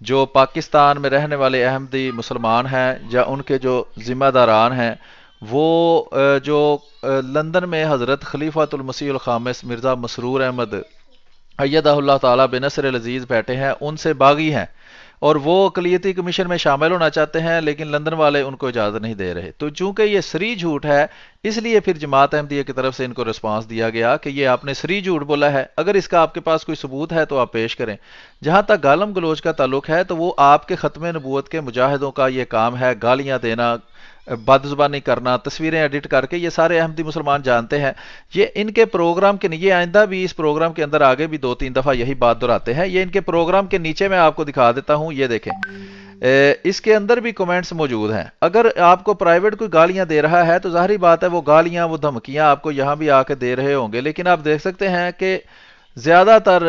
جو پاکستان میں رہنے والے احمدی مسلمان ہیں یا ان کے جو ذمہ داران ہیں وہ جو لندن میں حضرت خلیفۃ المسیح الخامس مرزا مسرور احمد ایدہ اللہ تعالیٰ بنصر العزیز بیٹھے ہیں، ان سے باغی ہیں اور وہ اقلیتی کمیشن میں شامل ہونا چاہتے ہیں، لیکن لندن والے ان کو اجازت نہیں دے رہے۔ تو چونکہ یہ سری جھوٹ ہے، اس لیے پھر جماعت احمدیہ کی طرف سے ان کو رسپانس دیا گیا کہ یہ آپ نے سری جھوٹ بولا ہے، اگر اس کا آپ کے پاس کوئی ثبوت ہے تو آپ پیش کریں۔ جہاں تک گالم گلوچ کا تعلق ہے تو وہ آپ کے ختم نبوت کے مجاہدوں کا یہ کام ہے، گالیاں دینا، بد زبانی کرنا، تصویریں ایڈٹ کر کے، یہ سارے احمدی مسلمان جانتے ہیں۔ یہ ان کے پروگرام کے، یہ آئندہ بھی اس پروگرام کے اندر آگے بھی 2-3 دفعہ یہی بات دہراتے ہیں۔ یہ ان کے پروگرام کے نیچے میں آپ کو دکھا دیتا ہوں، یہ دیکھیں، اس کے اندر بھی کومنٹس موجود ہیں۔ اگر آپ کو پرائیویٹ کوئی گالیاں دے رہا ہے تو ظاہری بات ہے وہ گالیاں، وہ دھمکیاں آپ کو یہاں بھی آ کے دے رہے ہوں گے، لیکن آپ دیکھ سکتے ہیں کہ زیادہ تر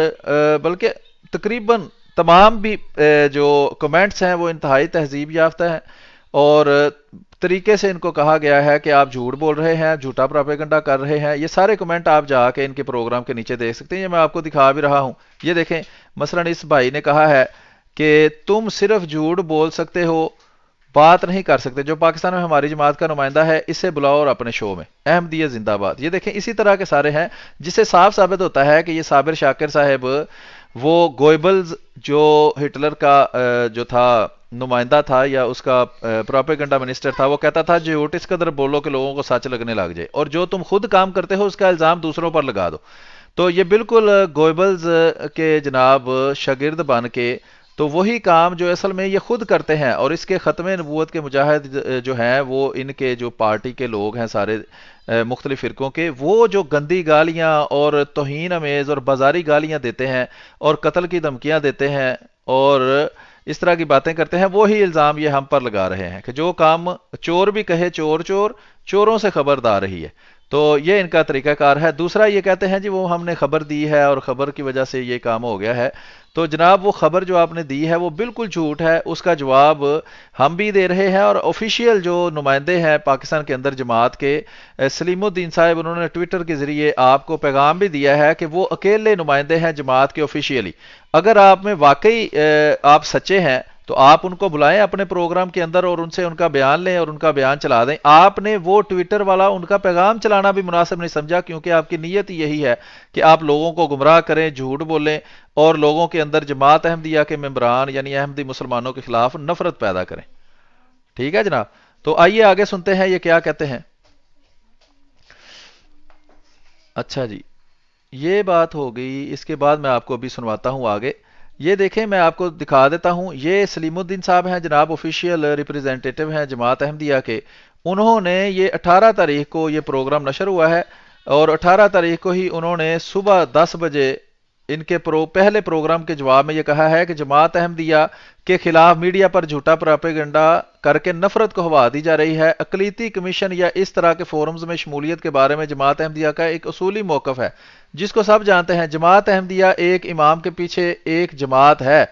بلکہ تقریباً تمام بھی جو کمنٹس ہیں وہ انتہائی تہذیب یافتہ ہیں اور طریقے سے ان کو کہا گیا ہے کہ آپ جھوٹ بول رہے ہیں، جھوٹا پروپیگنڈا کر رہے ہیں۔ یہ سارے کمنٹ آپ جا کے ان کے پروگرام کے نیچے دیکھ سکتے ہیں، یہ میں آپ کو دکھا بھی رہا ہوں۔ یہ دیکھیں، مثلا اس بھائی نے کہا ہے کہ تم صرف جھوٹ بول سکتے ہو، بات نہیں کر سکتے۔ جو پاکستان میں ہماری جماعت کا نمائندہ ہے اسے بلاؤ اور اپنے شو میں، احمدیہ زندہ باد۔ یہ دیکھیں، اسی طرح کے سارے ہیں، جس سے صاف ثابت ہوتا ہے کہ یہ صابر شاکر صاحب وہ گوئبلز جو ہٹلر کا جو تھا نمائندہ تھا یا اس کا پروپیگنڈا منسٹر تھا، وہ کہتا تھا جھوٹ اس قدر بولو کہ لوگوں کو سچ لگنے لگ جائے، اور جو تم خود کام کرتے ہو اس کا الزام دوسروں پر لگا دو۔ تو یہ بالکل گوئبلز کے جناب شاگرد بن کے تو وہی کام جو اصل میں یہ خود کرتے ہیں، اور اس کے ختم نبوت کے مجاہد جو ہیں وہ ان کے جو پارٹی کے لوگ ہیں سارے مختلف فرقوں کے، وہ جو گندی گالیاں اور توہین امیز اور بازاری گالیاں دیتے ہیں اور قتل کی دھمکیاں دیتے ہیں اور اس طرح کی باتیں کرتے ہیں، وہی الزام یہ ہم پر لگا رہے ہیں کہ جو کام چور بھی کہے چور چور، چوروں سے خبردار رہی ہے۔ تو یہ ان کا طریقہ کار ہے۔ دوسرا یہ کہتے ہیں جی وہ ہم نے خبر دی ہے اور خبر کی وجہ سے یہ کام ہو گیا ہے۔ تو جناب وہ خبر جو آپ نے دی ہے وہ بالکل جھوٹ ہے، اس کا جواب ہم بھی دے رہے ہیں، اور آفیشیل جو نمائندے ہیں پاکستان کے اندر جماعت کے، سلیم الدین صاحب، انہوں نے ٹویٹر کے ذریعے آپ کو پیغام بھی دیا ہے کہ وہ اکیلے نمائندے ہیں جماعت کے آفیشیلی۔ اگر آپ میں واقعی آپ سچے ہیں تو آپ ان کو بلائیں اپنے پروگرام کے اندر اور ان سے ان کا بیان لیں اور ان کا بیان چلا دیں۔ آپ نے وہ ٹویٹر والا ان کا پیغام چلانا بھی مناسب نہیں سمجھا، کیونکہ آپ کی نیت یہی ہے کہ آپ لوگوں کو گمراہ کریں، جھوٹ بولیں اور لوگوں کے اندر جماعت احمدیہ کے ممبران یعنی احمدی مسلمانوں کے خلاف نفرت پیدا کریں۔ ٹھیک ہے جناب، تو آئیے آگے سنتے ہیں یہ کیا کہتے ہیں۔ اچھا جی، یہ بات ہو گئی، اس کے بعد میں آپ کو ابھی سنواتا ہوں آگے۔ یہ دیکھیں، میں آپ کو دکھا دیتا ہوں، یہ سلیم الدین صاحب ہیں جناب، آفیشیل ریپریزنٹیٹیو ہیں جماعت احمدیہ کے۔ انہوں نے یہ 18 تاریخ کو یہ پروگرام نشر ہوا ہے، اور 18 تاریخ کو ہی انہوں نے صبح 10 بجے ان کے پہلے پروگرام کے جواب میں یہ کہا ہے کہ جماعت احمدیہ کے خلاف میڈیا پر جھوٹا پروپیگنڈا کر کے نفرت کو ہوا دی جا رہی ہے۔ اقلیتی کمیشن یا اس طرح کے فورمز میں شمولیت کے بارے میں جماعت احمدیہ کا ایک اصولی موقف ہے جس کو سب جانتے ہیں۔ جماعت احمدیہ ایک امام کے پیچھے ایک جماعت ہے۔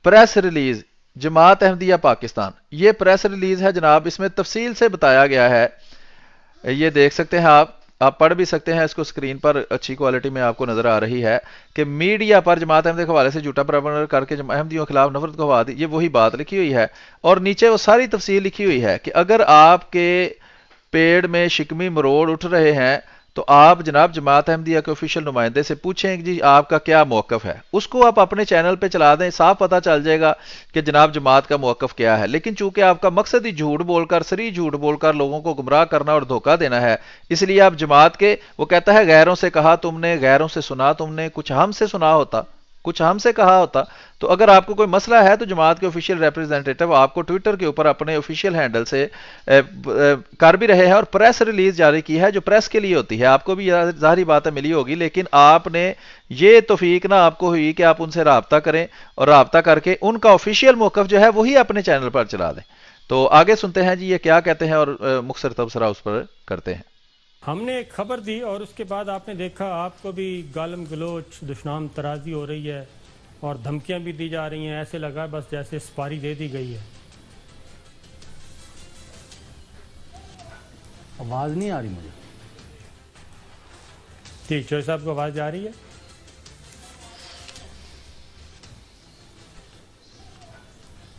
پریس ریلیز جماعت احمدیہ پاکستان، یہ پریس ریلیز ہے جناب، اس میں تفصیل سے بتایا گیا ہے، یہ دیکھ سکتے ہیں آپ پڑھ بھی سکتے ہیں اس کو، اسکرین پر اچھی کوالٹی میں آپ کو نظر آ رہی ہے کہ میڈیا پر جماعت احمدیہ کے حوالے سے جھوٹا پروپیگنڈا کر کے احمدیوں کے خلاف نفرت کو ہوا دی، یہ وہی بات لکھی ہوئی ہے، اور نیچے وہ ساری تفصیل لکھی ہوئی ہے کہ اگر آپ کے پیڑ میں شکمی مروڑ اٹھ رہے ہیں تو آپ جناب جماعت احمدیہ کے آفیشیل نمائندے سے پوچھیں جی آپ کا کیا موقف ہے، اس کو آپ اپنے چینل پہ چلا دیں، صاف پتہ چل جائے گا کہ جناب جماعت کا موقف کیا ہے۔ لیکن چونکہ آپ کا مقصد ہی جھوٹ بول کر، سری جھوٹ بول کر لوگوں کو گمراہ کرنا اور دھوکہ دینا ہے، اس لیے آپ جماعت کے، وہ کہتا ہے غیروں سے کہا تم نے، غیروں سے سنا تم نے، کچھ ہم سے سنا ہوتا، کچھ ہم سے کہا ہوتا۔ تو اگر آپ کو کوئی مسئلہ ہے تو جماعت کے آفیشیل ریپریزنٹیٹیو آپ کو ٹویٹر کے اوپر اپنے آفیشیل ہینڈل سے کر بھی رہے ہیں، اور پریس ریلیز جاری کی ہے جو پریس کے لیے ہوتی ہے، آپ کو بھی ظاہری بات ہے ملی ہوگی، لیکن آپ نے یہ توفیق نہ آپ کو ہوئی کہ آپ ان سے رابطہ کریں اور رابطہ کر کے ان کا آفیشیل موقف جو ہے وہی اپنے چینل پر چلا دیں۔ تو آگے سنتے ہیں جی یہ کیا کہتے ہیں اور مختصر تبصرہ اس پر کرتے ہیں۔ ہم نے ایک خبر دی اور اس کے بعد آپ نے دیکھا آپ کو بھی گالم گلوچ، دشنام ترازی ہو رہی ہے اور دھمکیاں بھی دی جا رہی ہیں، ایسے لگا بس جیسے سپاری دے دی گئی ہے۔ آواز نہیں آ رہی مجھے۔ جی چوہے صاحب کو آواز جا رہی ہے؟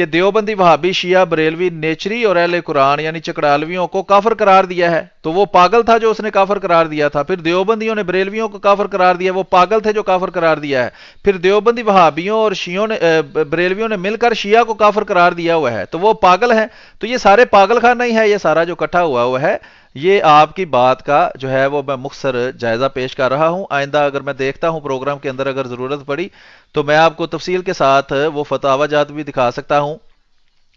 کہ دیوبندی وہابی شیعہ بریلوی نیچری اور اہل قرآن یعنی چکڑالویوں کو کافر قرار دیا ہے، تو وہ پاگل تھا جو اس نے کافر قرار دیا تھا. پھر دیوبندیوں نے بریلویوں کو کافر قرار دیا، وہ پاگل تھے جو کافر قرار دیا ہے. پھر دیوبندی وہابیوں اور شیعوں نے بریلویوں نے مل کر شیعہ کو کافر قرار دیا ہوا ہے، تو وہ پاگل ہیں. تو یہ سارے پاگل خانہ ہی ہے، یہ سارا جو اکٹھا ہوا ہے. یہ آپ کی بات کا جو ہے وہ میں مختصر جائزہ پیش کر رہا ہوں. آئندہ اگر میں دیکھتا ہوں پروگرام کے اندر اگر ضرورت پڑی تو میں آپ کو تفصیل کے ساتھ وہ فتاوی جات بھی دکھا سکتا ہوں،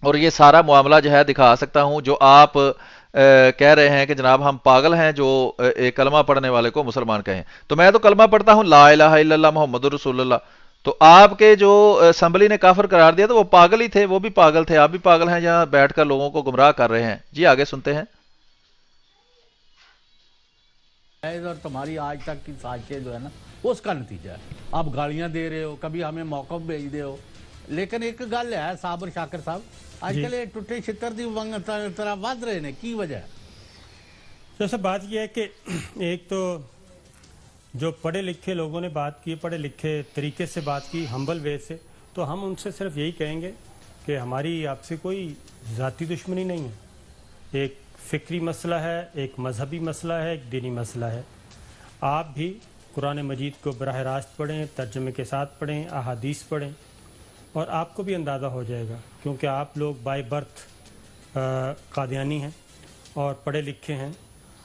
اور یہ سارا معاملہ جو ہے دکھا سکتا ہوں جو آپ کہہ رہے ہیں کہ جناب ہم پاگل ہیں جو ایک کلمہ پڑھنے والے کو مسلمان کہیں. تو میں تو کلمہ پڑھتا ہوں لا الہ الا اللہ محمد رسول اللہ. تو آپ کے جو اسمبلی نے کافر قرار دیا تو وہ پاگل ہی تھے، وہ بھی پاگل تھے، آپ بھی پاگل ہیں جہاں بیٹھ کر لوگوں کو گمراہ کر رہے ہیں. جی آگے سنتے ہیں. اور تمہاری آج تک کی سازشیں جو ہے نا اس کا نتیجہ ہے. آپ گالیاں دے رہے ہو، کبھی ہمیں موقف بھیج دے ہو. لیکن ایک گل ہے صابر شاکر صاحب، آج کل یہ ٹوٹے چھتر دی طرح ود رہے ہیں، کی وجہ ہے؟ جیسے بات یہ ہے کہ ایک تو جو پڑھے لکھے لوگوں نے بات کی، پڑھے لکھے طریقے سے بات کی، ہمبل وے سے، تو ہم ان سے صرف یہی کہیں گے کہ ہماری آپ سے کوئی ذاتی دشمنی نہیں ہے. ایک فکری مسئلہ ہے، ایک مذہبی مسئلہ ہے، ایک دینی مسئلہ ہے. آپ بھی قرآن مجید کو براہ راست پڑھیں، ترجمے کے ساتھ پڑھیں، احادیث پڑھیں، اور آپ کو بھی اندازہ ہو جائے گا، کیونکہ آپ لوگ بائی برتھ قادیانی ہیں اور پڑھے لکھے ہیں،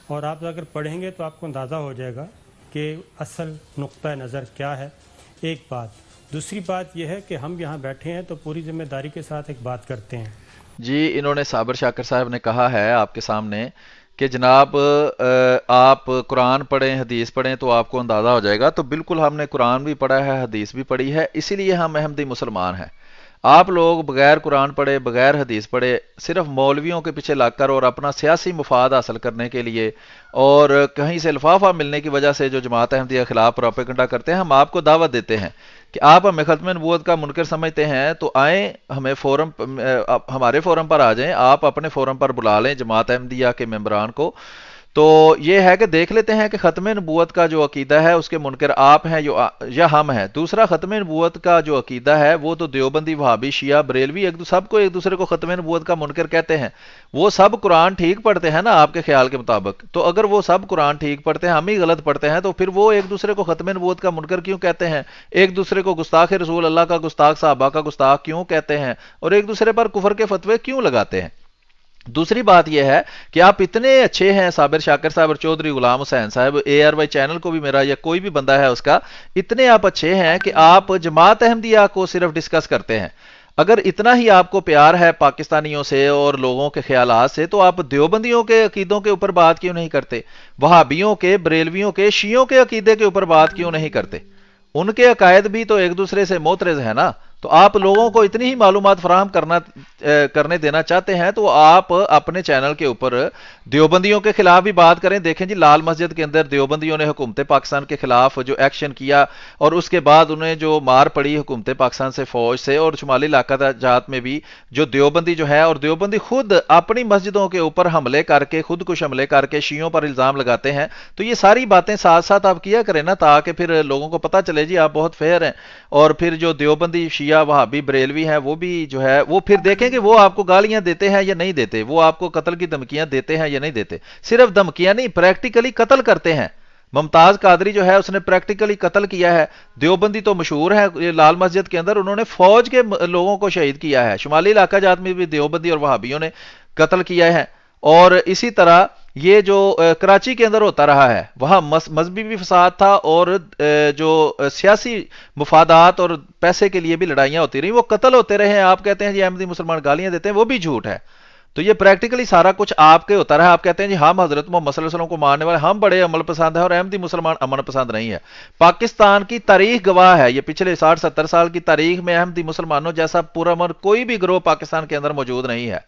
اور آپ اگر پڑھیں گے تو آپ کو اندازہ ہو جائے گا کہ اصل نقطہ نظر کیا ہے. ایک بات. دوسری بات یہ ہے کہ ہم یہاں بیٹھے ہیں تو پوری ذمہ داری کے ساتھ ایک بات کرتے ہیں. جی انہوں نے صابر شاکر صاحب نے کہا ہے آپ کے سامنے کہ جناب آپ قرآن پڑھیں، حدیث پڑھیں تو آپ کو اندازہ ہو جائے گا. تو بالکل ہم نے قرآن بھی پڑھا ہے، حدیث بھی پڑھی ہے، اسی لیے ہم احمدی مسلمان ہیں. آپ لوگ بغیر قرآن پڑھے، بغیر حدیث پڑھے، صرف مولویوں کے پیچھے لگ کر اور اپنا سیاسی مفاد حاصل کرنے کے لیے اور کہیں سے لفافہ ملنے کی وجہ سے جو جماعت احمدیہ کے خلاف پروپیگنڈا کرتے ہیں، ہم آپ کو دعوت دیتے ہیں کہ آپ ہمیں ختم نبوت کا منکر سمجھتے ہیں تو آئیں ہمیں ہمارے فورم پر آ جائیں، آپ اپنے فورم پر بلا لیں جماعت احمدیہ کے ممبران کو. تو یہ ہے کہ دیکھ لیتے ہیں کہ ختم نبوت کا جو عقیدہ ہے اس کے منکر آپ ہیں یا ہم ہیں. دوسرا، ختم نبوت کا جو عقیدہ ہے وہ تو دیوبندی وہابی شیعہ بریلوی سب کو ایک دوسرے کو ختم نبوت کا منکر کہتے ہیں. وہ سب قرآن ٹھیک پڑھتے ہیں نا آپ کے خیال کے مطابق، تو اگر وہ سب قرآن ٹھیک پڑھتے ہیں، ہم ہی غلط پڑھتے ہیں، تو پھر وہ ایک دوسرے کو ختم نبوت کا منکر کیوں کہتے ہیں؟ ایک دوسرے کو گستاخ رسول اللہ کا گستاخ، صحابہ کا گستاخ کیوں کہتے ہیں؟ اور ایک دوسرے پر کفر کے فتوے کیوں لگاتے ہیں؟ دوسری بات یہ ہے کہ آپ اتنے اچھے ہیں، صابر شاکر صاحب اور چودھری غلام حسین صاحب، اے آر وائی چینل کو بھی میرا یا کوئی بھی بندہ ہے اس کا، اتنے آپ اچھے ہیں کہ آپ جماعت احمدیہ کو صرف ڈسکس کرتے ہیں. اگر اتنا ہی آپ کو پیار ہے پاکستانیوں سے اور لوگوں کے خیالات سے تو آپ دیوبندیوں کے عقیدوں کے اوپر بات کیوں نہیں کرتے؟ وہابیوں کے، بریلویوں کے، شیعوں کے عقیدے کے اوپر بات کیوں نہیں کرتے؟ ان کے عقائد بھی تو ایک دوسرے سے معترض ہیں نا. تو آپ لوگوں کو اتنی ہی معلومات فراہم کرنے دینا چاہتے ہیں تو آپ اپنے چینل کے اوپر دیوبندیوں کے خلاف بھی بات کریں. دیکھیں جی لال مسجد کے اندر دیوبندیوں نے حکومت پاکستان کے خلاف جو ایکشن کیا اور اس کے بعد انہیں جو مار پڑی حکومت پاکستان سے، فوج سے، اور شمالی علاقہ جات میں بھی جو دیوبندی جو ہے، اور دیوبندی خود اپنی مسجدوں کے اوپر حملے کر کے، خود کش حملے کر کے شیعوں پر الزام لگاتے ہیں. تو یہ ساری باتیں ساتھ ساتھ آپ کیا کریں نا، تاکہ پھر لوگوں کو پتہ چلے جی آپ بہت فیئر ہیں. اور پھر جو دیوبندی شیعہ وہابی بریلوی ہیں وہ بھی جو ہے وہ پھر دیکھیں کہ وہ آپ کو گالیاں دیتے ہیں یا نہیں دیتے، وہ آپ کو قتل کی دھمکیاں دیتے ہیں یا نہیں دیتے. صرف دھمکیاں نہیں، پریکٹیکلی قتل کرتے ہیں. ممتاز قادری جو ہے اس نے پریکٹیکلی قتل کیا ہے. دیوبندی تو مشہور ہے لال مسجد کے اندر، انہوں نے فوج کے لوگوں کو شہید کیا ہے. شمالی علاقہ جات میں بھی دیوبندی اور وہابیوں نے قتل کیا ہے. اور اسی طرح یہ جو کراچی کے اندر ہوتا رہا ہے، وہاں مذہبی بھی فساد تھا اور جو سیاسی مفادات اور پیسے کے لیے بھی لڑائیاں ہوتی رہیں، وہ قتل ہوتے رہے ہیں. آپ کہتے ہیں جی احمدی مسلمان گالیاں دیتے ہیں، وہ بھی جھوٹ ہے. تو یہ پریکٹیکلی سارا کچھ آپ کے ہوتا رہا. آپ کہتے ہیں جی ہم حضرت محمد صلی اللہ علیہ وسلم کو ماننے والے، ہم بڑے عمل پسند ہیں، اور احمدی مسلمان امن پسند نہیں ہے. پاکستان کی تاریخ گواہ ہے، یہ پچھلے 60-70 سال کی تاریخ میں احمدی مسلمانوں جیسا پرامن کوئی بھی گروہ پاکستان کے اندر موجود نہیں ہے.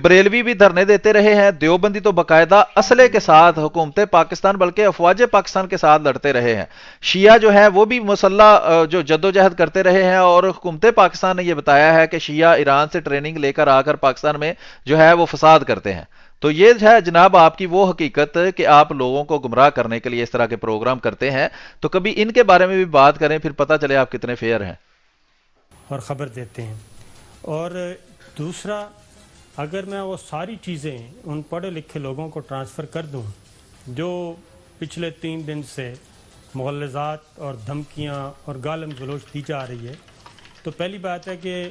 بریلوی بھی دھرنے دیتے رہے ہیں، دیوبندی تو باقاعدہ اسلحے کے ساتھ حکومت پاکستان بلکہ افواج پاکستان کے ساتھ لڑتے رہے ہیں. شیعہ جو ہے وہ بھی مسلح جو جدوجہد کرتے رہے ہیں، اور حکومت پاکستان نے یہ بتایا ہے کہ شیعہ ایران سے ٹریننگ لے کر آ کر پاکستان میں جو ہے وہ فساد کرتے ہیں. تو یہ ہے جناب آپ کی وہ حقیقت کہ آپ لوگوں کو گمراہ کرنے کے لیے اس طرح کے پروگرام کرتے ہیں. تو کبھی ان کے بارے میں بھی بات کریں، پھر پتہ چلے آپ کتنے فیئر ہیں اور خبر دیتے ہیں. اور دوسرا اگر میں وہ ساری چیزیں ان پڑھے لکھے لوگوں کو ٹرانسفر کر دوں جو پچھلے 3 دن سے مغلظات اور دھمکیاں اور گالم گلوچ دی جا رہی ہے، تو پہلی بات ہے کہ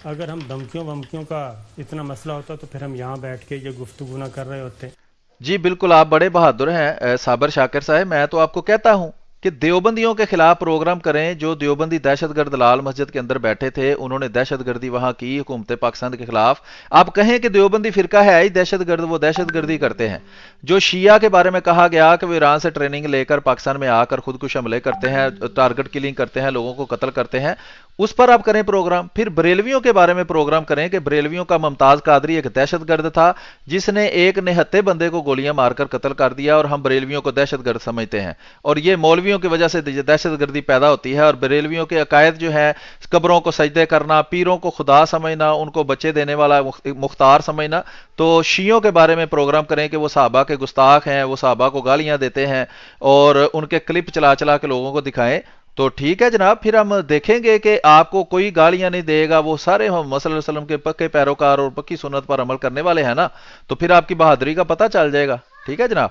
اگر ہم دھمکیوں ومکیوں کا اتنا مسئلہ ہوتا تو پھر ہم یہاں بیٹھ کے یہ گفتگو نہ کر رہے ہوتے۔ جی بالکل، آپ بڑے بہادر ہیں صابر شاکر صاحب. میں تو آپ کو کہتا ہوں کہ دیوبندیوں کے خلاف پروگرام کریں. جو دیوبندی دہشت گرد لال مسجد کے اندر بیٹھے تھے، انہوں نے دہشت گردی وہاں کی حکومت پاکستان کے خلاف. آپ کہیں کہ دیوبندی فرقہ ہے ہی دہشت گرد، وہ دہشت گردی کرتے ہیں. جو شیعہ کے بارے میں کہا گیا کہ وہ ایران سے ٹریننگ لے کر پاکستان میں آ کر خودکش حملے کرتے ہیں، ٹارگٹ کلنگ کرتے ہیں، لوگوں کو قتل کرتے ہیں، اس پر آپ کریں پروگرام. پھر بریلویوں کے بارے میں پروگرام کریں کہ بریلویوں کا ممتاز قادری ایک دہشت گرد تھا جس نے ایک نہتے بندے کو گولیاں مار کر قتل کر دیا، اور ہم بریلویوں کو دہشت گرد سمجھتے ہیں. اور یہ مولویوں کی وجہ سے دہشت گردی پیدا ہوتی ہے. اور بریلویوں کے عقائد جو ہے، قبروں کو سجدے کرنا، پیروں کو خدا سمجھنا، ان کو بچے دینے والا مختار سمجھنا. تو شیعوں کے بارے میں پروگرام کریں کہ وہ صحابہ کے گستاخ ہیں، وہ صحابہ کو گالیاں دیتے ہیں، اور ان کے کلپ چلا چلا کے لوگوں کو دکھائیں. تو ٹھیک ہے جناب، پھر ہم دیکھیں گے کہ آپ کو کوئی گالیاں نہیں دے گا. وہ سارے محمد صلی اللہ علیہ وسلم کے پکے پیروکار اور پکی سنت پر عمل کرنے والے ہیں نا، تو پھر آپ کی بہادری کا پتہ چل جائے گا. ٹھیک ہے جناب.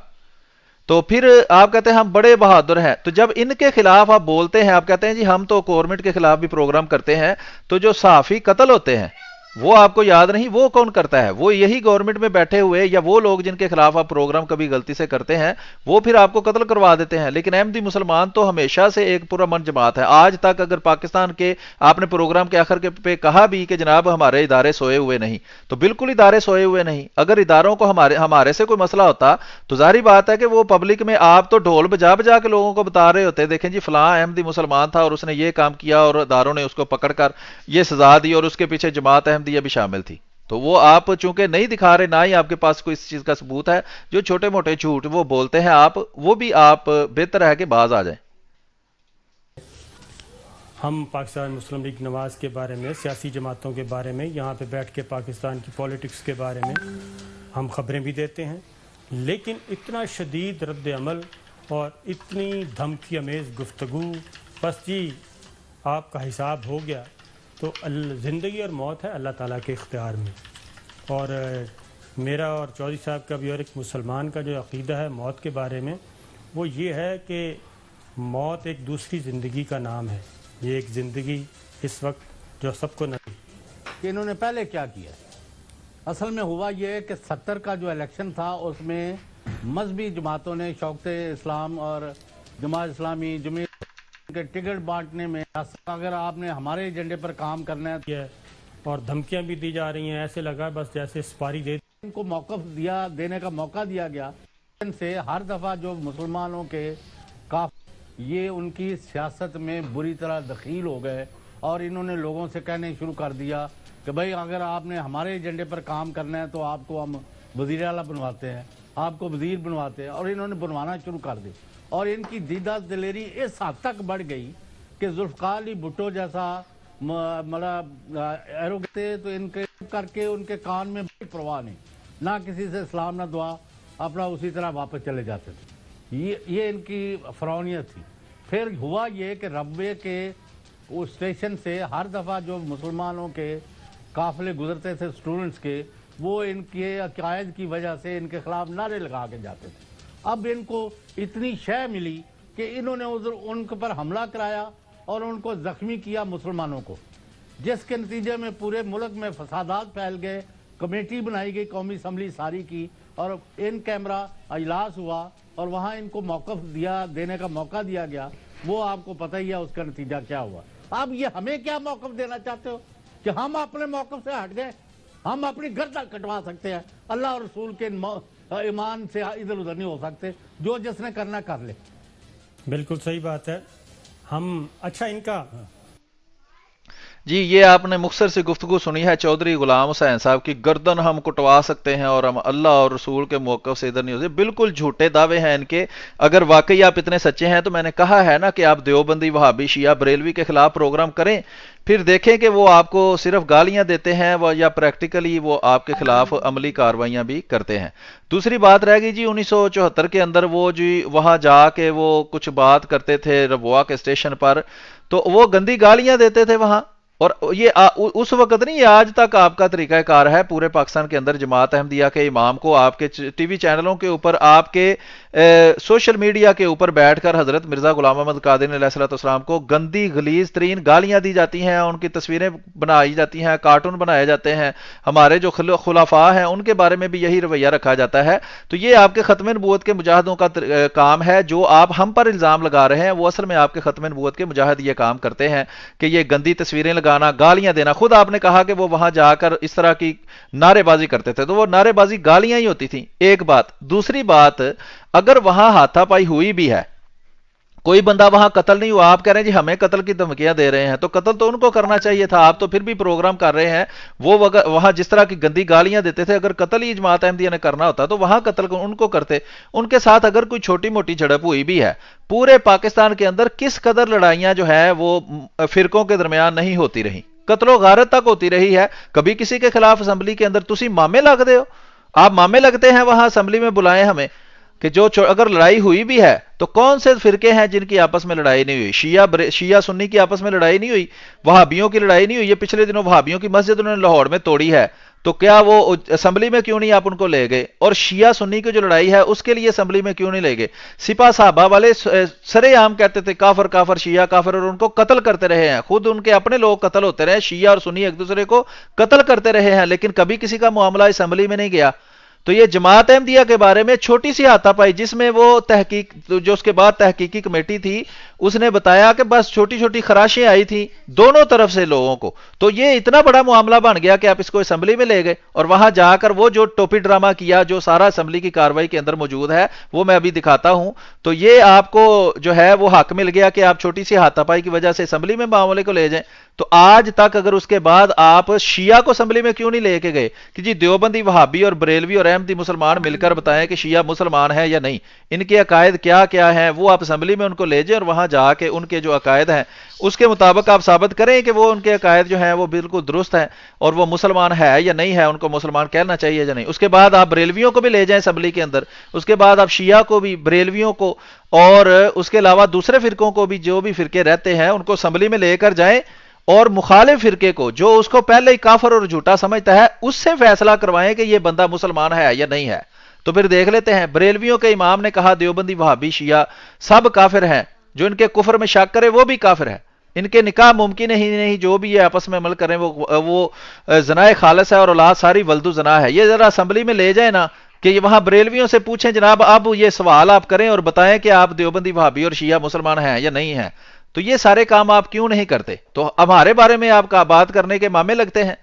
تو پھر آپ کہتے ہیں ہم بڑے بہادر ہیں. تو جب ان کے خلاف آپ بولتے ہیں، آپ کہتے ہیں جی ہم تو گورنمنٹ کے خلاف بھی پروگرام کرتے ہیں، تو جو صحافی قتل ہوتے ہیں وہ آپ کو یاد نہیں، وہ کون کرتا ہے؟ وہ یہی گورنمنٹ میں بیٹھے ہوئے یا وہ لوگ جن کے خلاف آپ پروگرام کبھی غلطی سے کرتے ہیں، وہ پھر آپ کو قتل کروا دیتے ہیں. لیکن احمدی مسلمان تو ہمیشہ سے ایک پورا من جماعت ہے. آج تک اگر پاکستان کے آپ نے پروگرام کے آخر کے پہ کہا بھی کہ جناب ہمارے ادارے سوئے ہوئے نہیں، تو بالکل ادارے سوئے ہوئے نہیں. اگر اداروں کو ہمارے سے کوئی مسئلہ ہوتا تو ظاہری بات ہے کہ وہ پبلک میں آپ تو ڈھول بجا بجا کے لوگوں کو بتا رہے ہوتے، دیکھیں جی فلاں احمدی مسلمان تھا اور اس نے یہ کام کیا اور اداروں نے اس کو پکڑ کر یہ سزا دی اور اس کے پیچھے جماعت احمدیہ بھی شامل تھی. تو وہ آپ چونکہ نہیں دکھا رہے، نہ ہی آپ کے پاس کوئی اس چیز کا ثبوت ہے، جو چھوٹے موٹے جھوٹ وہ بولتے ہیں آپ، وہ بھی آپ بہتر ہے کہ باز آ جائیں. ہم پاکستان مسلم لیگ نواز کے بارے میں، سیاسی جماعتوں کے بارے میں، یہاں پہ بیٹھ کے پاکستان کی پولیٹکس کے بارے میں ہم خبریں بھی دیتے ہیں، لیکن اتنا شدید رد عمل اور اتنی دھمکی امیز گفتگو، بس جی آپ کا حساب ہو گیا، تو زندگی اور موت ہے اللہ تعالیٰ کے اختیار میں. اور میرا اور چودھری صاحب کا بھی اور ایک مسلمان کا جو عقیدہ ہے موت کے بارے میں، وہ یہ ہے کہ موت ایک دوسری زندگی کا نام ہے. یہ ایک زندگی اس وقت جو سب کو نہیں کہ انہوں نے پہلے کیا کیا. اصل میں ہوا یہ کہ 70 کا جو الیکشن تھا اس میں مذہبی جماعتوں نے، شوکت اسلام اور جماعت اسلامی، جمعیت کے ٹکٹ بانٹنے میں، اگر آپ نے ہمارے ایجنڈے پر کام کرنا ہے، اور دھمکیاں بھی دی جا رہی ہیں. ایسے لگا بس جیسے سپاری دے ان کو موقف دینے کا موقع دیا گیا. سے ہر دفعہ جو مسلمانوں کے یہ ان کی سیاست میں بری طرح دخیل ہو گئے، اور انہوں نے لوگوں سے کہنے شروع کر دیا کہ بھائی اگر آپ نے ہمارے ایجنڈے پر کام کرنا ہے تو آپ کو ہم وزیر اعلیٰ بنواتے ہیں، آپ کو وزیر بنواتے ہیں. اور انہوں نے بنوانا شروع کر دی، اور ان کی دیدہ دلیری اس حد تک بڑھ گئی کہ ذوالفقار علی بھٹو جیسا مطلب ایروگتے تو ان کے کر کے ان کے کان میں بڑی پرواہ نہیں، نہ کسی سے سلام نہ دعا، اپنا اسی طرح واپس چلے جاتے تھے. یہ ان کی فرعونیت تھی. پھر ہوا یہ کہ ربوے کے اس اسٹیشن سے ہر دفعہ جو مسلمانوں کے قافلے گزرتے تھے اسٹوڈنٹس کے، وہ ان کے عقائد کی وجہ سے ان کے خلاف نعرے لگا کے جاتے تھے. اب ان کو اتنی شے ملی کہ انہوں نے ان کے پر حملہ کرایا اور ان کو زخمی کیا مسلمانوں کو، جس کے نتیجے میں پورے ملک میں فسادات پھیل گئے. کمیٹی بنائی گئی قومی اسمبلی ساری کی، اور ان کیمرہ اجلاس ہوا اور وہاں ان کو موقف دینے کا موقع دیا گیا. وہ آپ کو پتہ ہی ہے اس کا نتیجہ کیا ہوا. اب یہ ہمیں کیا موقف دینا چاہتے ہو کہ ہم اپنے موقف سے ہٹ گئے؟ ہم اپنی گردن کٹوا سکتے ہیں، اللہ اور رسول کے ایمان سے ادھر ادھر نہیں ہو سکتے. جو جس نے کرنا کر لے. بالکل صحیح بات ہے. ہم اچھا ان کا جی یہ آپ نے مختصر سی گفتگو سنی ہے چودھری غلام حسین صاحب کی. گردن ہم کٹوا سکتے ہیں اور ہم اللہ اور رسول کے موقف سے ادھر نہیں ہوتے. بالکل جھوٹے دعوے ہیں ان کے. اگر واقعی آپ اتنے سچے ہیں تو میں نے کہا ہے نا کہ آپ دیوبندی، وہابی، شیعہ، بریلوی کے خلاف پروگرام کریں، پھر دیکھیں کہ وہ آپ کو صرف گالیاں دیتے ہیں یا پریکٹیکلی وہ آپ کے خلاف عملی کارروائیاں بھی کرتے ہیں. دوسری بات رہ گئی جی 1974 کے اندر وہ جی وہاں جا کے وہ کچھ بات کرتے تھے ربوا کے اسٹیشن پر، تو وہ گندی گالیاں دیتے تھے وہاں. اور یہ اس وقت نہیں، یہ آج تک آپ کا طریقہ کار ہے پورے پاکستان کے اندر. جماعت احمدیہ کے امام کو آپ کے ٹی وی چینلوں کے اوپر، آپ کے سوشل میڈیا کے اوپر بیٹھ کر حضرت مرزا غلام محمد قادری علیہ السلام کو گندی غلیظ ترین گالیاں دی جاتی ہیں، ان کی تصویریں بنائی جاتی ہیں، کارٹون بنائے جاتے ہیں، ہمارے جو خلفاء ہیں ان کے بارے میں بھی یہی رویہ رکھا جاتا ہے. تو یہ آپ کے ختم نبوت کے مجاہدوں کا کام ہے. جو آپ ہم پر الزام لگا رہے ہیں وہ اصل میں آپ کے ختم نبوت کے مجاہد یہ کام کرتے ہیں کہ یہ گندی تصویریں لگانا، گالیاں دینا. خود آپ نے کہا کہ وہ وہاں جا کر اس طرح کی نعرے بازی کرتے تھے، تو وہ نعرے بازی گالیاں ہی ہوتی تھیں. ایک بات. دوسری بات، اگر وہاں ہاتھا پائی ہوئی بھی ہے، کوئی بندہ وہاں قتل نہیں ہوا، آپ کہہ رہے ہیں جی ہمیں قتل کی دھمکیاں دے رہے ہیں، تو قتل تو ان کو کرنا چاہیے تھا. آپ تو پھر بھی پروگرام کر رہے ہیں. وہ وہاں جس طرح کی گندی گالیاں دیتے تھے، اگر قتل ہی جماعت احمدیہ نے کرنا ہوتا تو وہاں قتل ان کو کرتے. ان کے ساتھ اگر کوئی چھوٹی موٹی جھڑپ ہوئی بھی ہے، پورے پاکستان کے اندر کس قدر لڑائیاں جو ہے وہ فرقوں کے درمیان نہیں ہوتی رہی، قتل و غارت تک ہوتی رہی ہے. کبھی کسی کے خلاف اسمبلی کے اندر تسی مامے لگتے ہو؟ آپ مامے لگتے ہیں وہاں اسمبلی میں بلائیں ہمیں کہ جو اگر لڑائی ہوئی بھی ہے تو کون سے فرقے ہیں جن کی آپس میں لڑائی نہیں ہوئی؟ شیعہ سنی کی آپس میں لڑائی نہیں ہوئی، وہابیوں کی لڑائی نہیں ہوئی. یہ پچھلے دنوں وہابیوں کی مسجد انہوں نے لاہور میں توڑی ہے، تو کیا وہ اسمبلی میں کیوں نہیں آپ ان کو لے گئے؟ اور شیعہ سنی کی جو لڑائی ہے اس کے لیے اسمبلی میں کیوں نہیں لے گئے؟ سپاہ صحابہ والے سرے عام کہتے تھے کافر کافر شیعہ کافر، اور ان کو قتل کرتے رہے ہیں. خود ان کے اپنے لوگ قتل ہوتے رہے، شیعہ اور سنی ایک دوسرے کو قتل کرتے رہے ہیں، لیکن کبھی کسی کا معاملہ اسمبلی میں نہیں گیا. تو یہ جماعت احمدیہ کے بارے میں چھوٹی سی ہاتھا پائی، جس میں وہ تحقیق جو اس کے بعد تحقیقی کمیٹی تھی اس نے بتایا کہ بس چھوٹی چھوٹی خراشیں آئی تھیں دونوں طرف سے لوگوں کو، تو یہ اتنا بڑا معاملہ بن گیا کہ آپ اس کو اسمبلی میں لے گئے. اور وہاں جا کر وہ جو ٹوپی ڈرامہ کیا، جو سارا اسمبلی کی کاروائی کے اندر موجود ہے، وہ میں ابھی دکھاتا ہوں. تو یہ آپ کو جو ہے وہ حق مل گیا کہ آپ چھوٹی سی ہاتھا پائی کی وجہ سے اسمبلی میں معاملے کو لے جائیں. تو آج تک اگر اس کے بعد آپ شیعہ کو اسمبلی میں کیوں نہیں لے کے گئے کہ جی دیوبندی وہابی اور بریلوی اور احمدی مسلمان مل کر بتائیں کہ شیعہ مسلمان ہے یا نہیں، ان کے عقائد کیا کیا ہیں، وہ آپ اسمبلی میں ان کو لے جائیں اور وہاں جا کے ان کے جو عقائد ہیں اس کے مطابق آپ ثابت کریں کہ وہ ان کے عقائد جو ہیں وہ بالکل درست ہیں اور وہ مسلمان ہے یا نہیں ہے، ان کو مسلمان کہنا چاہیے یا نہیں. اس کے بعد آپ بریلویوں کو بھی لے جائیں اسمبلی کے اندر، اس کے بعد آپ شیعہ کو بھی، بریلویوں کو، اور اس کے علاوہ دوسرے فرقوں کو بھی، جو بھی فرقے رہتے ہیں ان کو اسمبلی میں لے کر جائیں، اور مخالف فرقے کو جو اس کو پہلے ہی کافر اور جھوٹا سمجھتا ہے اس سے فیصلہ کروائیں کہ یہ بندہ مسلمان ہے یا نہیں ہے. تو پھر دیکھ لیتے ہیں. بریلویوں کے امام نے کہا دیوبندی وہابی شیعہ سب کافر ہیں، جو ان کے کفر میں شک کرے وہ بھی کافر ہے، ان کے نکاح ممکن ہی نہیں، جو بھی یہ آپس میں عمل کریں وہ زنا خالص ہے اور اولاد ساری ولد زنا ہے. یہ ذرا اسمبلی میں لے جائیں نا، کہ وہاں بریلویوں سے پوچھیں جناب اب یہ سوال آپ کریں اور بتائیں کہ آپ دیوبندی وہابی اور شیعہ مسلمان ہیں یا نہیں ہیں. تو یہ سارے کام آپ کیوں نہیں کرتے؟ تو ہمارے بارے میں آپ کا بات کرنے کے مامے لگتے ہیں